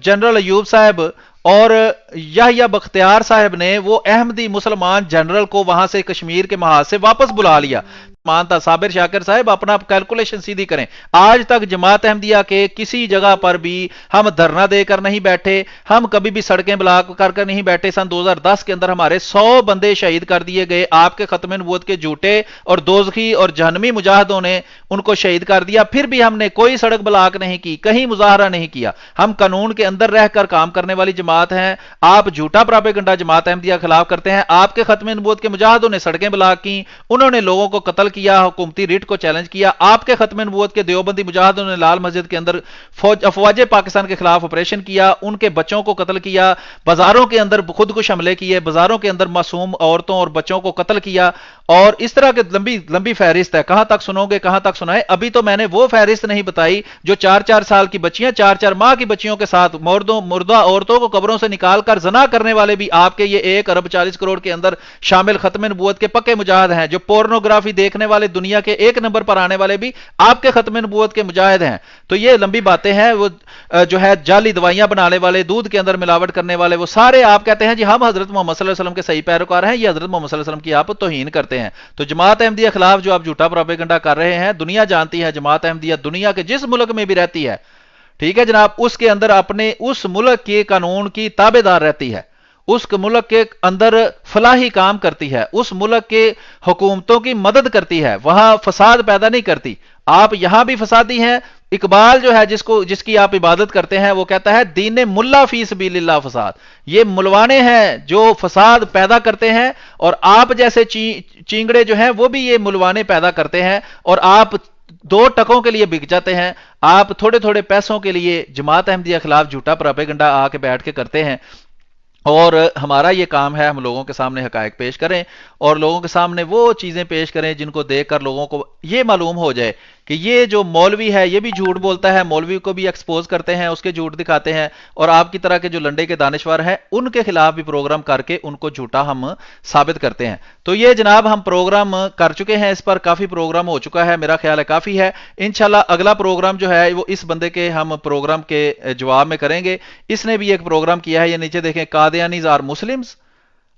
جنرل ایوب صاحب اور یحییٰ بختیار صاحب نے وہ احمدی مسلمان جنرل کو وہاں سے کشمیر کے محاذ سے واپس بلا لیا. مانتا صابر شاکر صاحب اپنا کیلکولیشن سیدھی کریں. آج تک جماعت احمدیہ کے کسی جگہ پر بھی ہم دھرنا دے کر نہیں بیٹھے، ہم کبھی بھی سڑکیں بلاک کر نہیں بیٹھے. سن 2010 کے اندر ہمارے 100 بندے شہید کر دیے گئے. آپ کے ختم نبوت کے جھوٹے اور دوزخی اور جہنمی مجاہدوں نے ان کو شہید کر دیا. پھر بھی ہم نے کوئی سڑک بلاک نہیں کی، کہیں مظاہرہ نہیں کیا. ہم قانون کے اندر رہ کر کام کرنے والی جماعت ہیں. آپ جھوٹا پراپیگنڈا جماعت احمدیہ کے خلاف کرتے ہیں. آپ کے ختم نبوت کے مجاہدوں نے سڑکیں بلاک کی، انہوں نے لوگوں کو قتل کیا، حکومتی ریٹ کو چیلنج کیا. آپ کے ختم نبوت کے دیوبندی مجاہدوں نے لال مسجد کے اندر افواج پاکستان کے خلاف آپریشن کیا، ان کے بچوں کو قتل کیا، بازاروں کے اندر خود کش حملے کیے، بازاروں کے اندر معصوم عورتوں اور بچوں کو قتل کیا. اور اس طرح کے لمبی فہرست ہے. کہاں تک سنو گے، کہاں تک سنائے. ابھی تو میں نے وہ فہرست نہیں بتائی جو 4-4 سال کی بچیاں، 4-4 ماہ کی بچیوں کے ساتھ مردہ عورتوں کو قبروں سے نکال کر زنا کرنے والے بھی آپ کے یہ 1 ارب 40 کروڑ کے اندر شامل ختم نبوت کے پکے مجاہد ہیں. جو پورنوگرافی دیکھنے والے دنیا کے 1 نمبر پر آنے والے بھی آپ کے ختم نبوت کے مجاہد ہیں. تو یہ لمبی باتیں ہیں. وہ جو ہے جعلی دوائیاں بنانے والے، دودھ کے اندر ملاوٹ کرنے والے، وہ سارے آپ کہتے ہیں جی ہم حضرت محمد صلی اللہ علیہ وسلم کے صحیح پیروکار ہیں. یہ حضرت محمد صلی اللہ علیہ وسلم کی آپ توہین کرتے ہیں. تو جماعت احمدیہ خلاف جو آپ جھوٹا پروپیگنڈا کر رہے ہیں، دنیا جانتی ہے جماعت احمدیہ دنیا کے جس ملک میں بھی رہتی ہے، ٹھیک ہے جناب، اس کے اندر اپنے اس ملک کے قانون کی تابع دار رہتی ہے، اس ملک کے اندر فلاحی کام کرتی ہے، اس ملک کے حکومتوں کی مدد کرتی ہے، وہاں فساد پیدا نہیں کرتی. آپ یہاں بھی فسادی ہیں. اقبال جو ہے جس کی آپ عبادت کرتے ہیں وہ کہتا ہے دین ملا فی سبیل اللہ فساد. یہ ملوانے ہیں جو فساد پیدا کرتے ہیں، اور آپ جیسے چینگڑے جو ہیں وہ بھی یہ ملوانے پیدا کرتے ہیں، اور آپ 2 ٹکوں کے لیے بک جاتے ہیں. آپ تھوڑے تھوڑے پیسوں کے لیے جماعت احمدیہ کے خلاف جھوٹا پروپیگنڈا آ کے بیٹھ کے کرتے ہیں. اور ہمارا یہ کام ہے ہم لوگوں کے سامنے حقائق پیش کریں اور لوگوں کے سامنے وہ چیزیں پیش کریں جن کو دیکھ کر لوگوں کو یہ معلوم ہو جائے کہ یہ جو مولوی ہے یہ بھی جھوٹ بولتا ہے. مولوی کو بھی ایکسپوز کرتے ہیں، اس کے جھوٹ دکھاتے ہیں، اور آپ کی طرح کے جو لنڈے کے دانشور ہیں ان کے خلاف بھی پروگرام کر کے ان کو جھوٹا ہم ثابت کرتے ہیں. تو یہ جناب ہم پروگرام کر چکے ہیں، اس پر کافی پروگرام ہو چکا ہے، میرا خیال ہے کافی ہے. انشاءاللہ اگلا پروگرام جو ہے وہ اس بندے کے ہم پروگرام کے جواب میں کریں گے. اس نے بھی ایک پروگرام کیا ہے، یہ نیچے دیکھیں، قادیانیز آر مسلمز،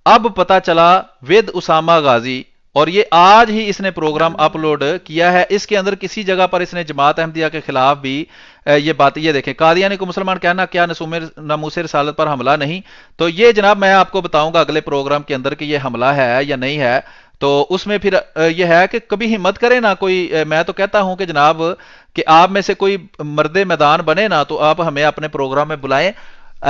اب پتہ چلا ود اسامہ غازی، اور یہ آج ہی اس نے پروگرام اپلوڈ کیا ہے. اس کے اندر کسی جگہ پر اس نے جماعت احمدیہ کے خلاف بھی یہ بات، یہ دیکھیں، قادیانی کو مسلمان کہنا کیا ناموس رسالت پر حملہ نہیں. تو یہ جناب میں آپ کو بتاؤں گا اگلے پروگرام کے اندر کہ یہ حملہ ہے یا نہیں ہے. تو اس میں پھر یہ ہے کہ کبھی ہمت کرے نا کوئی. میں تو کہتا ہوں کہ جناب کہ آپ میں سے کوئی مرد میدان بنے نا تو آپ ہمیں اپنے پروگرام میں بلائیں،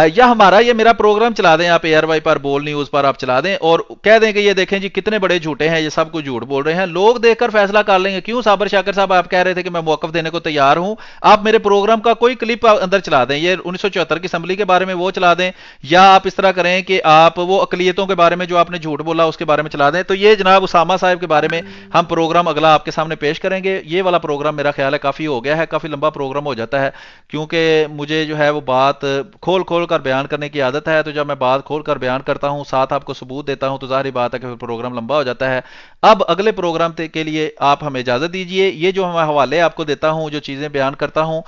یا ہمارا یہ میرا پروگرام چلا دیں آپ ایئر وائی پر، بول نیوز پر آپ چلا دیں اور کہہ دیں کہ یہ دیکھیں جی کتنے بڑے جھوٹے ہیں، یہ سب کچھ جھوٹ بول رہے ہیں. لوگ دیکھ کر فیصلہ کر لیں گے. کیوں صابر شاکر صاحب آپ کہہ رہے تھے کہ میں موقف دینے کو تیار ہوں، آپ میرے پروگرام کا کوئی کلپ اندر چلا دیں، یہ 1974 کی اسمبلی کے بارے میں وہ چلا دیں، یا آپ اس طرح کریں کہ آپ وہ اقلیتوں کے بارے میں جو آپ نے جھوٹ بولا اس کے بارے میں چلا دیں. تو یہ جناب اسامہ صاحب کے بارے میں ہم پروگرام اگلا آپ کے سامنے پیش کریں گے. یہ والا پروگرام میرا خیال ہے کافی ہو گیا ہے، کافی لمبا پروگرام ہو جاتا ہے، کیونکہ مجھے جو ہے وہ بات کھول کھول کر بیان کرنے کی عادت ہے، تو جب میں بات کھول کر بیان کرتا ہوں ساتھ آپ کو ثبوت دیتا ہوں تو ظاہری بات ہے کہ پھر پروگرام لمبا ہو جاتا ہے۔ اب اگلے پروگرام کے لیے آپ ہمیں اجازت دیجئے، یہ جو میں حوالے آپ کو دیتا ہوں، جو چیزیں بیان کرتا ہوں،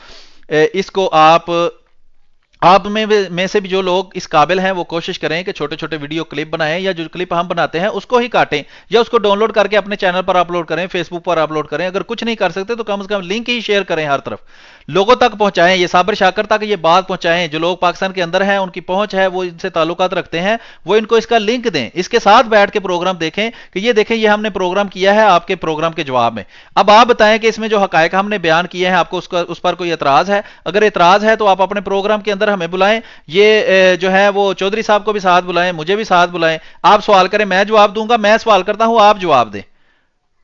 اس کو آپ میں سے بھی جو لوگ اس قابل ہیں وہ کوشش کریں کہ چھوٹے چھوٹے ویڈیو کلپ بنائیں، یا جو کلپ ہم بناتے ہیں اس کو ہی کاٹیں، یا اس کو ڈاؤن لوڈ کر کے اپنے چینل پر اپلوڈ کریں، فیس بک پر اپلوڈ کریں۔ اگر کچھ نہیں کر سکتے تو کم از کم لنک ہی شیئر کریں، ہر طرف لوگوں تک پہنچائیں، یہ صابر شاکر تک یہ بات پہنچائیں۔ جو لوگ پاکستان کے اندر ہیں، ان کی پہنچ ہے، وہ ان سے تعلقات رکھتے ہیں، وہ ان کو اس کا لنک دیں، اس کے ساتھ بیٹھ کے پروگرام دیکھیں کہ یہ دیکھیں یہ ہم نے پروگرام کیا ہے آپ کے پروگرام کے جواب میں۔ اب آپ بتائیں کہ اس میں جو حقائق ہم نے بیان کیے ہیں آپ کو اس پر کوئی اعتراض ہے؟ اگر اعتراض ہے تو آپ اپنے پروگرام کے اندر ہمیں بلائیں، یہ جو ہے وہ چودھری صاحب کو بھی ساتھ بلائیں، مجھے بھی ساتھ بلائیں، آپ سوال کریں، میں جواب دوں گا، میں سوال کرتا ہوں آپ جواب دیں۔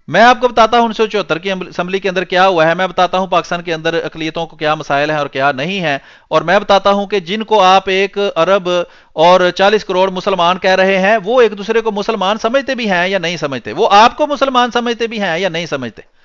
میں آپ کو بتاتا ہوں 1974 کی اسمبلی کے اندر کیا ہوا ہے، میں بتاتا ہوں پاکستان کے اندر اقلیتوں کو کیا مسائل ہیں اور کیا نہیں ہیں، اور میں بتاتا ہوں کہ جن کو آپ 1 ارب اور 40 کروڑ مسلمان کہہ رہے ہیں وہ ایک دوسرے کو مسلمان سمجھتے بھی ہیں یا نہیں سمجھتے، وہ آپ کو مسلمان سمجھتے بھی ہیں یا نہیں سمجھتے۔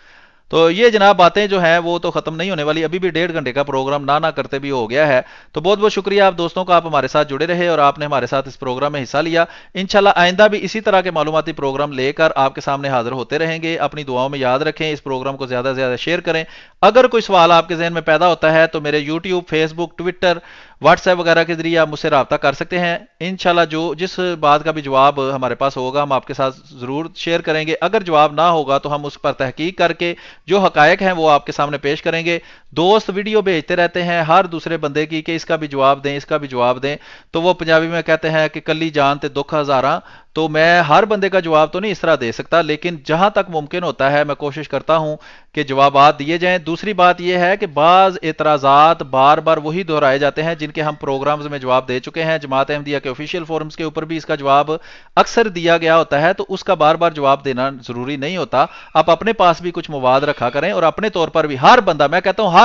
تو یہ جناب باتیں جو ہیں وہ تو ختم نہیں ہونے والی، ابھی بھی 1.5 گھنٹے کا پروگرام نہ کرتے بھی ہو گیا ہے۔ تو بہت بہت شکریہ آپ دوستوں کا، آپ ہمارے ساتھ جڑے رہے اور آپ نے ہمارے ساتھ اس پروگرام میں حصہ لیا۔ انشاءاللہ آئندہ بھی اسی طرح کے معلوماتی پروگرام لے کر آپ کے سامنے حاضر ہوتے رہیں گے۔ اپنی دعاؤں میں یاد رکھیں، اس پروگرام کو زیادہ سے زیادہ شیئر کریں۔ اگر کوئی سوال آپ کے ذہن میں پیدا ہوتا ہے تو میرے یوٹیوب، فیس بک، ٹویٹر، واٹس ایپ وغیرہ کے ذریعے آپ مجھ سے رابطہ کر سکتے ہیں۔ انشاءاللہ جس بات کا بھی جواب ہمارے پاس ہوگا ہم آپ کے ساتھ ضرور شیئر کریں گے۔ اگر جواب نہ ہوگا تو ہم اس پر تحقیق کر کے جو حقائق ہیں وہ آپ کے سامنے پیش کریں گے۔ دوست ویڈیو بھیجتے رہتے ہیں ہر دوسرے بندے کی کہ اس کا بھی جواب دیں، اس کا بھی جواب دیں، تو وہ پنجابی میں کہتے ہیں کہ کلی جان تے دکھ ہزاراں، تو میں ہر بندے کا جواب تو نہیں اس طرح دے سکتا، لیکن جہاں تک ممکن ہوتا ہے میں کوشش کرتا ہوں کہ جوابات دیے جائیں۔ دوسری بات یہ ہے کہ بعض اعتراضات بار بار وہی دہرائے جاتے ہیں جن کے ہم پروگرامز میں جواب دے چکے ہیں۔ جماعت احمدیہ کے آفیشیل فورمز کے اوپر بھی اس کا جواب اکثر دیا گیا ہوتا ہے، تو اس کا بار بار جواب دینا ضروری نہیں ہوتا۔ آپ اپنے پاس بھی کچھ مواد رکھا کریں، اور اپنے طور پر بھی ہر بندہ، میں کہتا ہوں ہر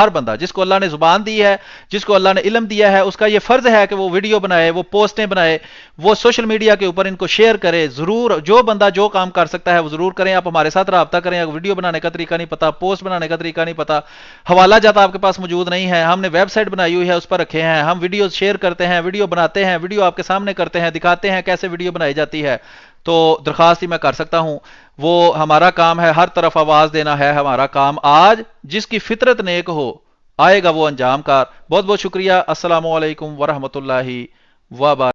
بندہ جس کو اللہ نے زبان دی ہے، جس کو اللہ نے علم دیا ہے، اس کا یہ فرض ہے کہ وہ ویڈیو بنائے، وہ پوسٹیں بنائے، وہ سوشل میڈیا کے اوپر ان کو شیئر کرے۔ ضرور جو بندہ جو کام کر سکتا ہے وہ ضرور کریں۔ آپ ہمارے ساتھ رابطہ کریں، اگر ویڈیو بنانے کا طریقہ نہیں پتا، پوسٹ بنانے کا طریقہ نہیں پتا، حوالہ جات آپ کے پاس موجود نہیں ہے، ہم نے ویب سائٹ بنائی ہوئی ہے اس پر رکھے ہیں، ہم ویڈیوز شیئر کرتے ہیں، ویڈیو بناتے ہیں، ویڈیو آپ کے سامنے کرتے ہیں، دکھاتے ہیں کیسے ویڈیو بنائی جاتی ہے، تو درخواست ہی میں کر سکتا ہوں۔ وہ ہمارا کام ہے، ہر طرف آواز دینا ہے ہمارا کام۔ آج جس کی فطرت نیک ہو آئے گا وہ انجام کار۔ بہت بہت شکریہ۔ السلام علیکم ورحمۃ اللہ وبرکاتہ۔